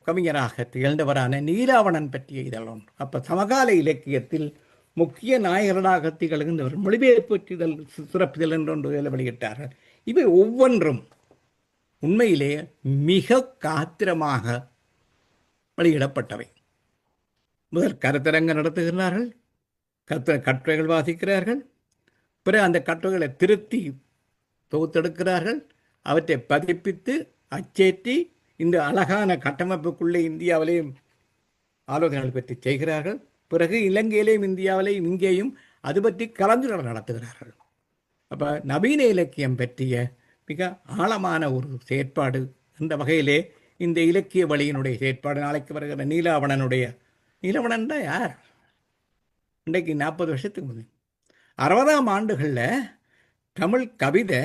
S1: கவிஞராக திகழ்ந்தவரான நீலாவணன் பற்றிய இதழ் ஒன்று. அப்போ சமகால இலக்கியத்தில் முக்கிய நாயகர்களாக திகழ்கின்றவர் மொழிபெயர்ப்பு இதழ் சிறப்புதல் என்று ஒன்று வெளியிட்டார்கள். இவை ஒவ்வொன்றும் உண்மையிலே மிக காத்திரமாக வெளியிடப்பட்டவை. முதல் கருத்தரங்கு நடத்துகிறார்கள், கட்டுரைகள் வாசிக்கிறார்கள், பிறகு அந்த கட்டுரைகளை திருத்தி தொகுத்தெடுக்கிறார்கள், அவற்றை பதிப்பித்து அச்சேற்றி இந்த அழகான கட்டமைப்புக்குள்ளே இந்தியாவிலேயும் ஆலோசனைகள் பற்றி செய்கிறார்கள். பிறகு இலங்கையிலேயும் இந்தியாவிலேயும் இங்கேயும் அது பற்றி கலந்துரையாடல் நடத்துகிறார்கள். அப்போ நவீன இலக்கியம் பற்றிய மிக ஆழமான ஒரு செயற்பாடு என்ற வகையிலே இந்த இலக்கிய வழியினுடைய செயற்பாடு. நாளைக்கு வருகிற நீலாவணன் தான் யார்? இன்றைக்கு 40 வருஷத்துக்கு முதல் 60ஆம் ஆண்டுகளில் தமிழ் கவிதை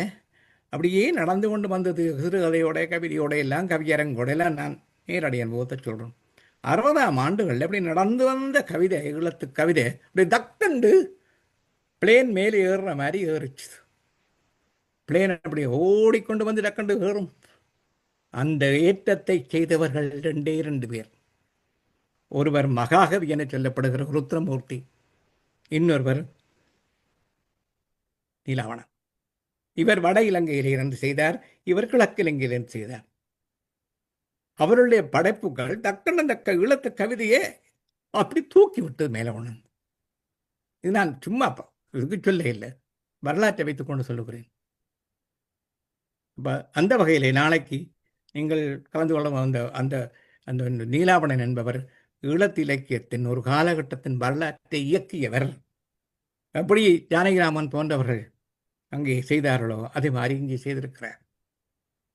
S1: அப்படியே நடந்து கொண்டு வந்தது. சிறுகதையோட கவிதையோட எல்லாம் கவியரங்கோட எல்லாம் நான் நேரடி அனுபவத்தை சொல்கிறேன். 60ஆம் ஆண்டுகளில் அப்படி நடந்து வந்த கவிதை, ஈழத்து கவிதை அப்படி தக்கண்டு பிளேன் மேலே ஏறுற மாதிரி ஏறிச்சு. பிளேன் அப்படி ஓடிக்கொண்டு வந்து டக்கண்டு ஏறும். அந்த ஏற்றத்தை செய்தவர்கள் 2 பேர். ஒருவர் மகாகவி என சொல்லப்படுகிற ருத்ரமூர்த்தி, இன்னொருவர் நீலாவணன். இவர் வட இலங்கையிலிருந்து செய்தார், இவர் கிழக்கு இலங்கையிலிருந்து செய்தார். அவருடைய படைப்புகள் தக்கண்ட ஈழத்து கவிதையே அப்படி தூக்கி விட்டு மேலே ஒன்று. இது நான் சும்மா இதுக்கு சொல்ல இல்லை, வரலாற்றை வைத்துக் கொண்டு சொல்லுகிறேன். அந்த வகையிலே நாளைக்கு நீங்கள் கலந்து கொள்ள அந்த அந்த அந்த நீலாவணன் என்பவர் ஈழத்து இலக்கியத்தின் ஒரு காலகட்டத்தின் வரலாற்றை இயக்கியவர். அப்படி ஜானகிராமன் போன்றவர்கள் அங்கே செய்தார்களோ அதே மாதிரி இங்கே செய்திருக்கிறார்.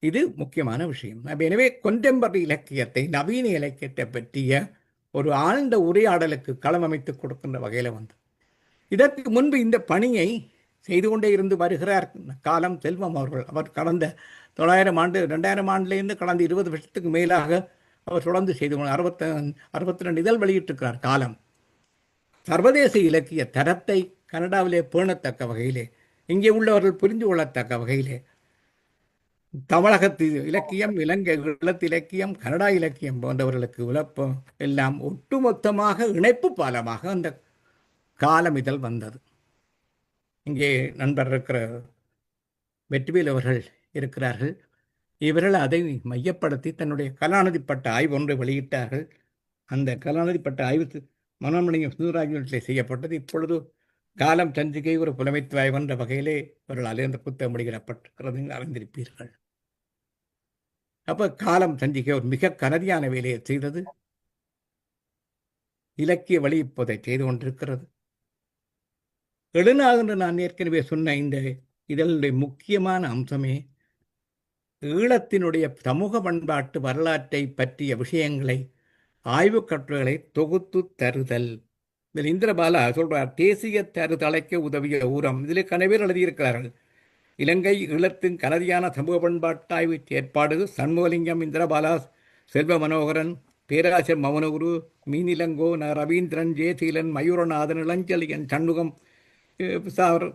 S1: இது முக்கியமான விஷயம். எனவே கொண்டெம்பரரி இலக்கியத்தை, நவீன இலக்கியத்தை பற்றிய ஒரு ஆழ்ந்த உரையாடலுக்கு களம் அமைத்து கொடுக்கின்ற வகையில் வந்து இதற்கு முன்பு இந்த பணியை செய்து கொண்டே இருந்து வருகிறார் காலம் செல்வம் அவர்கள். அவர் கடந்த 900 ஆண்டு 2000 ஆண்டுலேருந்து கடந்த 20 வருஷத்துக்கு மேலாக அவர் தொடர்ந்து செய்து 62 இதழ் வெளியிட்டிருக்கிறார் காலம். சர்வதேச இலக்கிய தரத்தை கனடாவிலே பேணத்தக்க வகையிலே, இங்கே உள்ளவர்கள் புரிந்து கொள்ளத்தக்க வகையிலே தமிழகத்து இலக்கியம், இலங்கை ஈழத்து இலக்கியம், கனடா இலக்கியம் போன்றவர்களுக்கு விளப்பம் எல்லாம் ஒட்டுமொத்தமாக இணைப்பு பாலமாக அந்த காலம் இதழ் வந்தது. இங்கே நண்பர் இருக்கிற வெற்றிவேல் அவர்கள் இருக்கிறார்கள். இவர்கள் அதை மையப்படுத்தி தன்னுடைய கலாநிதிப்பட்ட ஆய்வு ஒன்றை வெளியிட்டார்கள். அந்த கலாநிதிப்பட்ட ஆய்வு மனோன்மணியம் சுந்தரராஜனிலே செய்யப்பட்டது. இப்பொழுது காலம் சஞ்சிகை ஒரு புலமைத்துவ ஆய்வு என்ற வகையிலே இவர்களால் அந்த புத்தகம் வெளியிடப்பட்டிருக்கிறது அறிந்திருப்பீர்கள். அப்போ காலம் சஞ்சிகை ஒரு மிக கனதியான வேலையை செய்தது. இலக்கிய வழி இப்போதை செய்து கொண்டிருக்கிறது. எழுநாள் என்று நான் ஏற்கனவே சொன்ன இந்த இதனுடைய முக்கியமான அம்சமே ஈழத்தினுடைய சமூக பண்பாட்டு வரலாற்றை பற்றிய விஷயங்களை, ஆய்வு கட்டுரைகளை தொகுத்து தருதல். இதில் இந்திரபாலா சொல்றார், தேசிய தருதலைக்கு உதவிய ஊரம். இதில் கனவேர் எழுதியிருக்கிறார்கள். இலங்கை ஈழத்தின் கனதியான சமூக பண்பாட்டாய்வு ஏற்பாடு சண்முகலிங்கம், இந்திரபாலா, செல்வ மனோகரன், பேராசிரியர் மௌனகுரு, மீனிலங்கோ, ரவீந்திரன், ஜெயசீலன், மயூரநாதன், இளஞ்சலியன், சண்முகம்,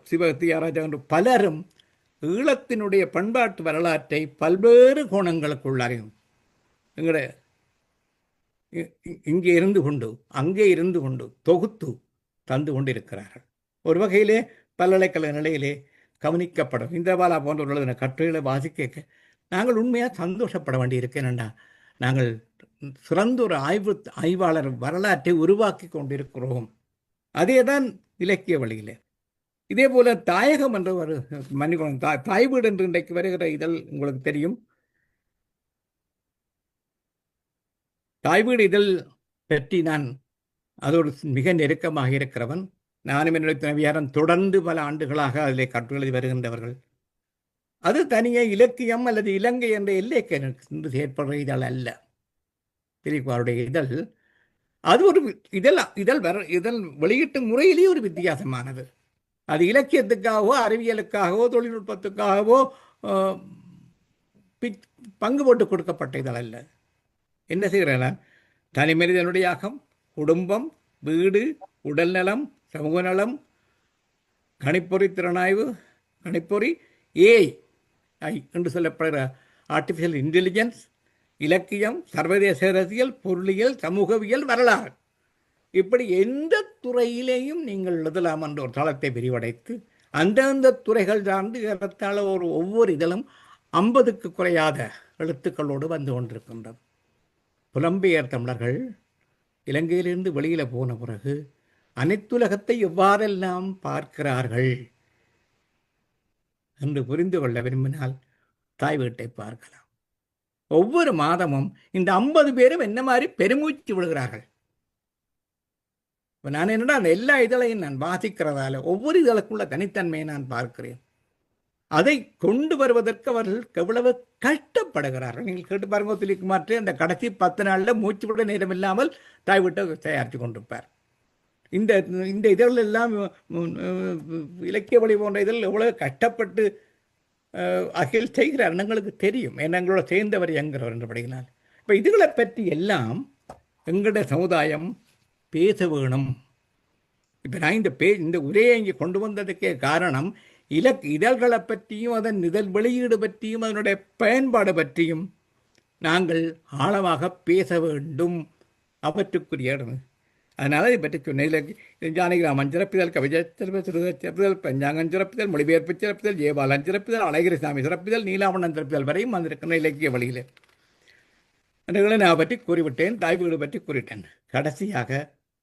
S1: சிவத்தியாராஜா என்று பலரும் ஈழத்தினுடைய பண்பாட்டு வரலாற்றை பல்வேறு கோணங்களுக்குள்ளாரையும் எங்களுடைய இங்கே இருந்து கொண்டு அங்கே இருந்து கொண்டு தொகுத்து தந்து கொண்டிருக்கிறார்கள். ஒரு வகையிலே பல்கலைக்கழக நிலையிலே கவனிக்கப்படும். இந்திரபாலா போன்றவர்களது கட்டுரைகளை வாசிக்க நாங்கள் உண்மையாக சந்தோஷப்பட வேண்டியிருக்கேன்டா. நாங்கள் சிறந்த ஒரு ஆய்வாளர் வரலாற்றை உருவாக்கி கொண்டிருக்கிறோம். அதே தான் இலக்கிய வழியில். இதே போல தாயகம் என்ற ஒரு மன்னிக்கணும், தாய் வீடு என்று இன்றைக்கு வருகிற இதழ் உங்களுக்கு தெரியும். தாய் வீடு இதழ் பற்றி நான் அதோடு மிக நெருக்கமாக இருக்கிறவன். நானும் என்னுடைய துணைவியாரும் தொடர்ந்து பல ஆண்டுகளாக அதிலே கட்டுரை எழுதி வருகின்றவர்கள். அது தனியே இலக்கியம் அல்லது இலங்கை என்ற எல்லைக்கு செயற்படுற இதழ் அல்ல. திரிகுமாருடைய இதழ் அது ஒரு இதழ் வெளியீட்டு முறையிலேயே ஒரு வித்தியாசமானது. அது இலக்கியத்துக்காகவோ அறிவியலுக்காகவோ தொழில்நுட்பத்துக்காகவோ பங்கு போட்டு கொடுக்கப்பட்ட இதழ் அல்ல. என்ன செய்கிறேன்? தனி மனிதனுடைய அகம், குடும்பம், வீடு, உடல் நலம், சமூக நலம், கணிப்பொறி திறனாய்வு, கணிப்பொறி ஏஐ என்று சொல்லப்படுகிற ஆர்டிஃபிஷியல் இன்டெலிஜென்ஸ், இலக்கியம், சர்வதேச அரசியல், பொருளியல், சமூகவியல், வரலாறு, இப்படி எந்த துறையிலேயும் நீங்கள் எழுதலாம் என்ற ஒரு தளத்தை விரிவடைத்து அந்தந்த துறைகள் சார்ந்து ஏறத்தாழ ஒவ்வொரு இதழும் 50க்கு குறையாத எழுத்துக்களோடு வந்து கொண்டிருக்கின்றது. புலம்பெயர் தமிழர்கள் இலங்கையிலிருந்து வெளியில் போன பிறகு அனைத்துலகத்தை எவ்வாறெல்லாம் பார்க்கிறார்கள் என்று புரிந்து கொள்ள விரும்பினால் தாய் வீட்டை பார்க்கலாம். ஒவ்வொரு மாதமும் இந்த 50 பேரும் என்ன மாதிரி பெருமூச்சு விடுகிறார்கள். நான் என்னடா அந்த எல்லா இதழையும் நான் வாசிக்கிறதால ஒவ்வொரு இதழுக்குள்ள தனித்தன்மையை நான் பார்க்கிறேன். அதை கொண்டு வருவதற்கு அவர்கள் எவ்வளவு கஷ்டப்படுகிறார்கள். நீங்கள் கேட்டு பாருங்க, திலீப்குமார் அந்த கடைசி 10 நாளில் மூச்சு விட நேரம் இல்லாமல் தாய் வீட்டை தயாரித்து கொண்டிருப்பார். இந்த இந்த இதழ்கள் எல்லாம் இலக்கிய வழி போன்ற இதழ் எவ்வளவு கஷ்டப்பட்டு அகில் செய்கிறார் எங்களுக்கு தெரியும். ஏன்னா எங்களோட சேர்ந்தவர் என்கிறவர் என்று படிக்கிறார். இப்போ இதுகளை பற்றி எல்லாம் எங்களுடைய சமுதாயம் பேச வேணும். இப்போ நான் இந்த உரையை இங்கே கொண்டு வந்ததுக்கே காரணம் இதழ்களை பற்றியும் அதன் இதழ் வெளியீடு பற்றியும் அதனுடைய பயன்பாடு பற்றியும் நாங்கள் ஆழமாக பேச வேண்டும். அவற்றுக்குரிய இடம். அதனால் இதை பற்றி சொன்னேன். ஜானகிராமன் சிறப்பிதழ், கவிதை சிறப்பிதழ், பஞ்சாங்கன் சிறப்பிதழ், மொழிபெயர்ப்பு சிறப்பிதழ், ஜெயபாலன் சிறப்பிதழ், அழகிரிசாமி சிறப்பிதழ், நீலாவணன் சிறப்பிதழ் வரையும் வந்திருக்கிற இலக்கிய வழியில் அதுகளை நான் பற்றி கூறிவிட்டேன். தாய் வீடு பற்றி கூறிட்டேன். கடைசியாக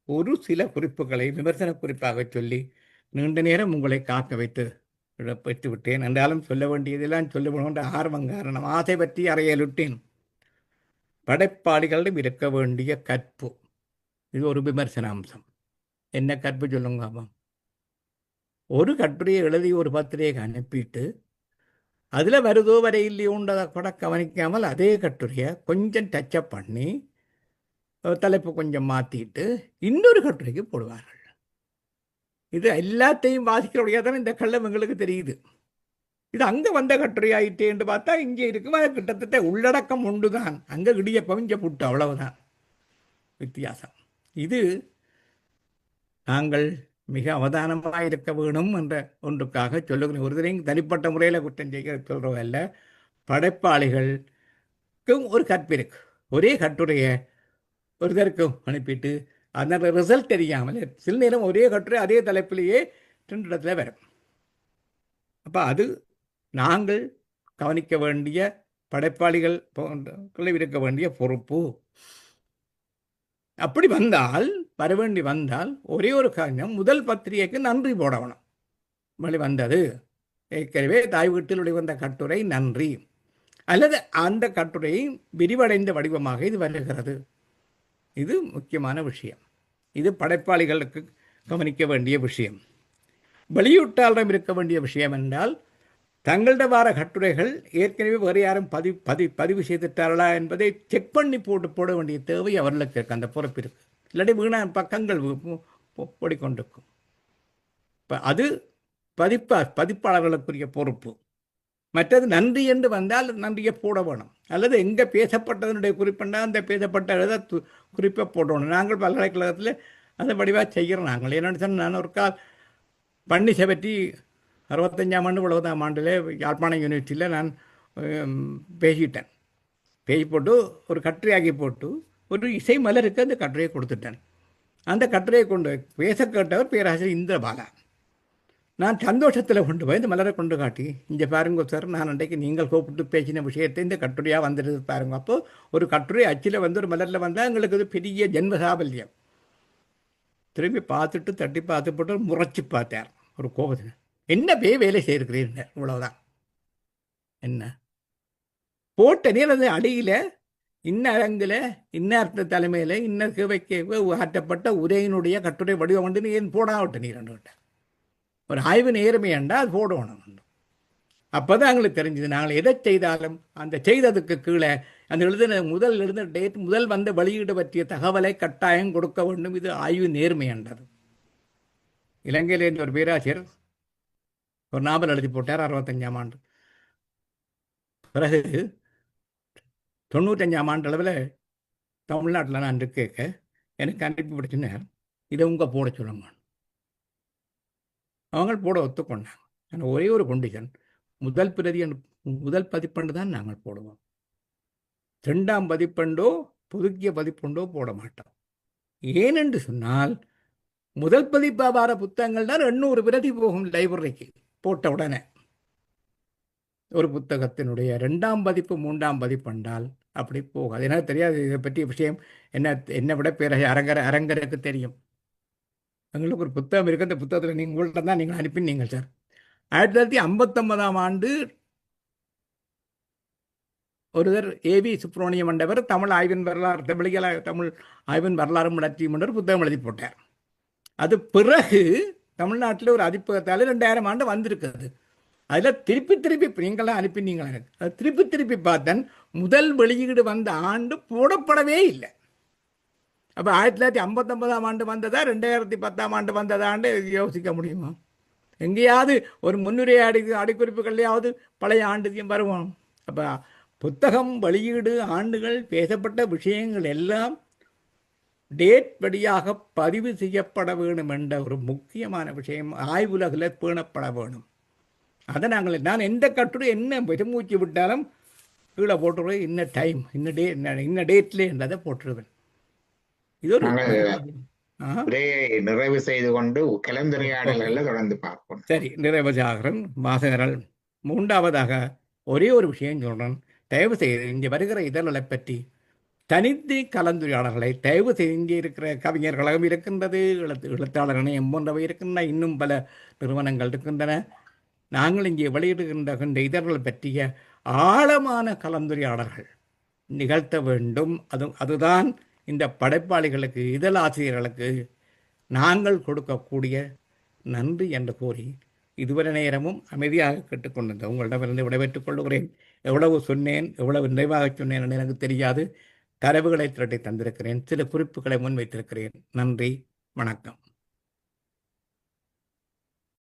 S1: ஒரு சில குறிப்புகளை விமர்சன குறிப்பாக சொல்லி நீண்ட நேரம் உங்களை காக்க வைத்து விட்டேன். என்றாலும் சொல்ல வேண்டியதெல்லாம் சொல்ல வேண்டிய ஆர்வம் காரணம் ஆசை பற்றி அறையலுட்டேன். படைப்பாளிகளிடம் இருக்க வேண்டிய கற்பு, இது ஒரு விமர்சன அம்சம். என்ன கற்பு சொல்லுங்க? ஒரு கட்டுரையை எழுதி ஒரு பத்திரிகைக்கு அனுப்பிட்டு அதில் வருதோ வரை இல்லையோன்றதை கூட கவனிக்காமல் அதே கட்டுரையை கொஞ்சம் டச்சப் பண்ணி தலைப்பு கொஞ்சம் மாற்றிட்டு இன்னொரு கட்டுரைக்கு போடுவார்கள். இது எல்லாத்தையும் வாசிக்கிறபடியாக தான் இந்த கள்ளம் எங்களுக்கு தெரியுது. இது அங்கே வந்த கட்டுரை ஆயிட்டே என்று பார்த்தா இங்கே இருக்கும். அது கிட்டத்தட்ட உள்ளடக்கம் ஒன்று தான். அங்கே இடியப்பம் இங்கே புட்டு, அவ்வளவுதான் வித்தியாசம். இது நாங்கள் மிக அவதானமாக இருக்க வேணும் என்ற ஒன்றுக்காக சொல்லுகிறேன். ஒருத்தரையும் தனிப்பட்ட முறையில் குற்றம் செய்ய சொல்கிறோம் அல்ல. படைப்பாளிகளுக்கும் ஒரு கற்பு இருக்கு. ஒரே கட்டுரையை ஒருத்தருக்கும் அனுப்பிட்டு அந்த ரிசல்ட் தெரியாமல் சில நேரம் ஒரே கட்டுரை அதே தலைப்பிலேயே 2 இடத்துல வரும். அப்போ அது நாங்கள் கவனிக்க வேண்டிய, படைப்பாளிகள் இருக்க வேண்டிய பொறுப்பு. அப்படி வரவேண்டி வந்தால் ஒரே ஒரு காரணம், முதல் பத்திரிகைக்கு நன்றி போடணும். வழி வந்தது ஏற்கனவே தாய் வீட்டில் வெளிவந்த கட்டுரை நன்றி, அல்லது அந்த கட்டுரையை விரிவடைந்த வடிவமாக இது வருகிறது. இது முக்கியமான விஷயம். இது படைப்பாளிகளுக்கு கவனிக்க வேண்டிய விஷயம். வெளியீட்டாளரிடம் இருக்க வேண்டிய விஷயம் என்றால், தங்களோட வார கட்டுரைகள் ஏற்கனவே வேறு யாரும் பதிவு செய்துட்டார்களா என்பதை செக் பண்ணி போட வேண்டிய தேவை அவர்களுக்கு இருக்கு. அந்த பொறுப்பு இருக்கு. இல்லாட்டி வீணா பக்கங்கள் ஓடிக்கொண்டிருக்கும். இப்போ அது பதிப்பாளர்களுக்குரிய பொறுப்பு. மற்றது நன்றி என்று வந்தால் நன்றியை போட வேணும். அல்லது எங்கே பேசப்பட்டதனுடைய குறிப்புண்டா அந்த பேசப்பட்ட எழுத குறிப்பை போடணும். நாங்கள் பல்கலைக்கழகத்தில் அதை வடிவாக செய்கிறோம். நாங்கள் என்னென்னு சொன்னால், நான் ஒரு கால் பன்னிசை பற்றி 65ஆம் ஆண்டு 70ஆம் ஆண்டில் யாழ்ப்பாணம் யூனிவர்சிட்டியில் நான் பேசிட்டேன். பேசி போட்டு ஒரு கட்டுரையாக்கி போட்டு ஒரு இசை மலருக்கு அந்த கட்டுரையை கொடுத்துட்டேன். அந்த கட்டுரையை கொண்டு பேச கேட்டவர் பேராசிரியர் இந்திரபாலா. நான் சந்தோஷத்தில் கொண்டு போய் இந்த மலரை கொண்டு காட்டி, இங்கே பாருங்க சார், நான் அன்றைக்கு நீங்கள் கூப்பிட்டு பேசின விஷயத்தை இந்த கட்டுரையாக வந்துடுது பாருங்க. அப்போது ஒரு கட்டுரை அச்சில் ஒரு மலரில் வந்தால் எங்களுக்கு அது பெரிய ஜென்மசாபல்யம். திரும்பி பார்த்துட்டு தட்டி பார்த்து போட்டு முறைச்சி பார்த்தார் ஒரு கோபத்தில். என்ன வேலை செய்திருக்கிறீங்க, இவ்வளவுதான். என்ன போட்ட நீளது அடியில் இன்னரங்கில் இன்னர்த்த தலைமையில் இன்னர் வைக்க ஆற்றப்பட்ட உரையினுடைய கட்டுரை வடிவம் வந்து ஏன் போடாவிட்ட நீர் விட்ட ஒரு ஆய்வு நேர்மை என்றால் அது போடணும். அப்போதான் எங்களுக்கு தெரிஞ்சது நாங்கள் எதை செய்தாலும் அந்த செய்ததுக்கு கீழே அந்த எழுதின டேட் முதல் வந்த வெளியீடு பற்றிய தகவலை கட்டாயம் கொடுக்க வேண்டும். இது ஆய்வு நேர்மை என்றது. இலங்கையிலேருந்து ஒரு பேராசிரியர் ஒரு நாவல் எழுதி போட்டார் 65ஆம் ஆண்டு. பிறகு 95ஆம் ஆண்டு அளவில் தமிழ்நாட்டில் நான் கேட்க எனக்கு அனுப்பி பிடிச்சினார், இதை உங்கள் போட சொல்லுங்க. அவங்க போட ஒத்துக்கொண்டாங்க. ஆனால் ஒரே ஒரு கண்டிஷன், முதல் பிரதி முதல் பதிப்பண்டு தான் நாங்கள் போடுவோம். 2ஆம் பதிப்பண்டோ புதுக்கிய பதிப்பண்டோ போட மாட்டோம். ஏனென்று சொன்னால் முதல் பதிப்பாவார புத்தகங்கள் தான் 800 பிரதி போகும் லைப்ரரிக்கு போட்ட உடனே. ஒரு புத்தகத்தினுடைய 2ஆம் பதிப்பு 3ஆம் பதிப்பண்டால் அப்படி போகாது. எனக்கு தெரியாது இதை பற்றிய விஷயம். என்னை விட பிறகு அரங்கருக்கு தெரியும். எங்களுக்கு ஒரு புத்தகம் இருக்குது, அந்த புத்தகத்தில் நீங்கள் உங்கள்கிட்ட தான் நீங்கள் அனுப்பினீங்க சார். 1959ஆம் ஆண்டு ஒருவர் ஏவி சுப்பிரமணியம் என்றவர் தமிழ் ஆய்வின் வரலாறு, தமிழ் ஆய்வின் வரலாறு முடற்றியும் என்ற புத்தகம் எழுதி போட்டார். அது பிறகு தமிழ்நாட்டில் ஒரு அதிப்பகத்தால் 2000 ஆண்டு வந்திருக்கிறது. அதில் திருப்பி நீங்களாம் அனுப்பினீங்களா எனக்கு, அது திருப்பி பார்த்தேன். முதல் வெளியீடு வந்த ஆண்டு போடப்படவே இல்லை. அப்போ 1959ஆம் ஆண்டு வந்ததா 2010ஆம் ஆண்டு வந்ததாண்டு யோசிக்க முடியுமா? எங்கேயாவது ஒரு முன்னுரை அடிக்குறிப்புகள்லையாவது பழைய ஆண்டுதையும் வருவோம். அப்போ புத்தகம் வெளியீடு ஆண்டுகள் பேசப்பட்ட விஷயங்கள் எல்லாம் டேட் படியாக பதிவு செய்யப்பட வேணும் என்ற ஒரு முக்கியமான விஷயம் ஆய்வுலகில் பேணப்பட வேணும். அதை நான் எந்த கட்டுரை என்ன பெருமூச்சு விட்டாலும் கீழே போட்டுருவேன். இன்ன டைம் இன்ன டேட்ல என்றதை போட்டுருவேன். இது ஒரு
S2: நிறைவு செய்து கொண்டு கலந்துரையாடல்களை தொடர்ந்து பார்ப்போம்.
S1: சரி, நிறைவு ஆகிறேன் வாசகர்கள். 3ஆவதாக ஒரே ஒரு விஷயம் சொல்கிறேன். தயவு செய்து இங்கே வருகிற இதழ்களை பற்றி தனித்து கலந்துரையாடல்களை தயவு செய்து இங்கே இருக்கிற கவிஞர்களும் இருக்கின்றது, எழுத்தாளர் இணையம் போன்றவை இருக்கின்றன, இன்னும் பல நிறுவனங்கள் இருக்கின்றன. நாங்கள் இங்கே வெளியிடுகின்ற இதழ்களை பற்றிய ஆழமான கலந்துரையாடல்கள் நிகழ்த்த வேண்டும். அதுதான் இந்த படைப்பாளிகளுக்கு, இதழாசிரியர்களுக்கு நாங்கள் கொடுக்கக்கூடிய நன்றி என்று கூறி இதுவரை நேரமும் அமைதியாக கேட்டுக்கொண்டிருந்த உங்களிடமிருந்து விடைபெற்றுக் கொள்கிறேன். எவ்வளவு சொன்னேன், எவ்வளவு நிறைவாக சொன்னேன் என்று எனக்கு தெரியாது. தரவுகளை திரட்டி தந்திருக்கிறேன், சில குறிப்புகளை முன்வைத்திருக்கிறேன். நன்றி, வணக்கம்.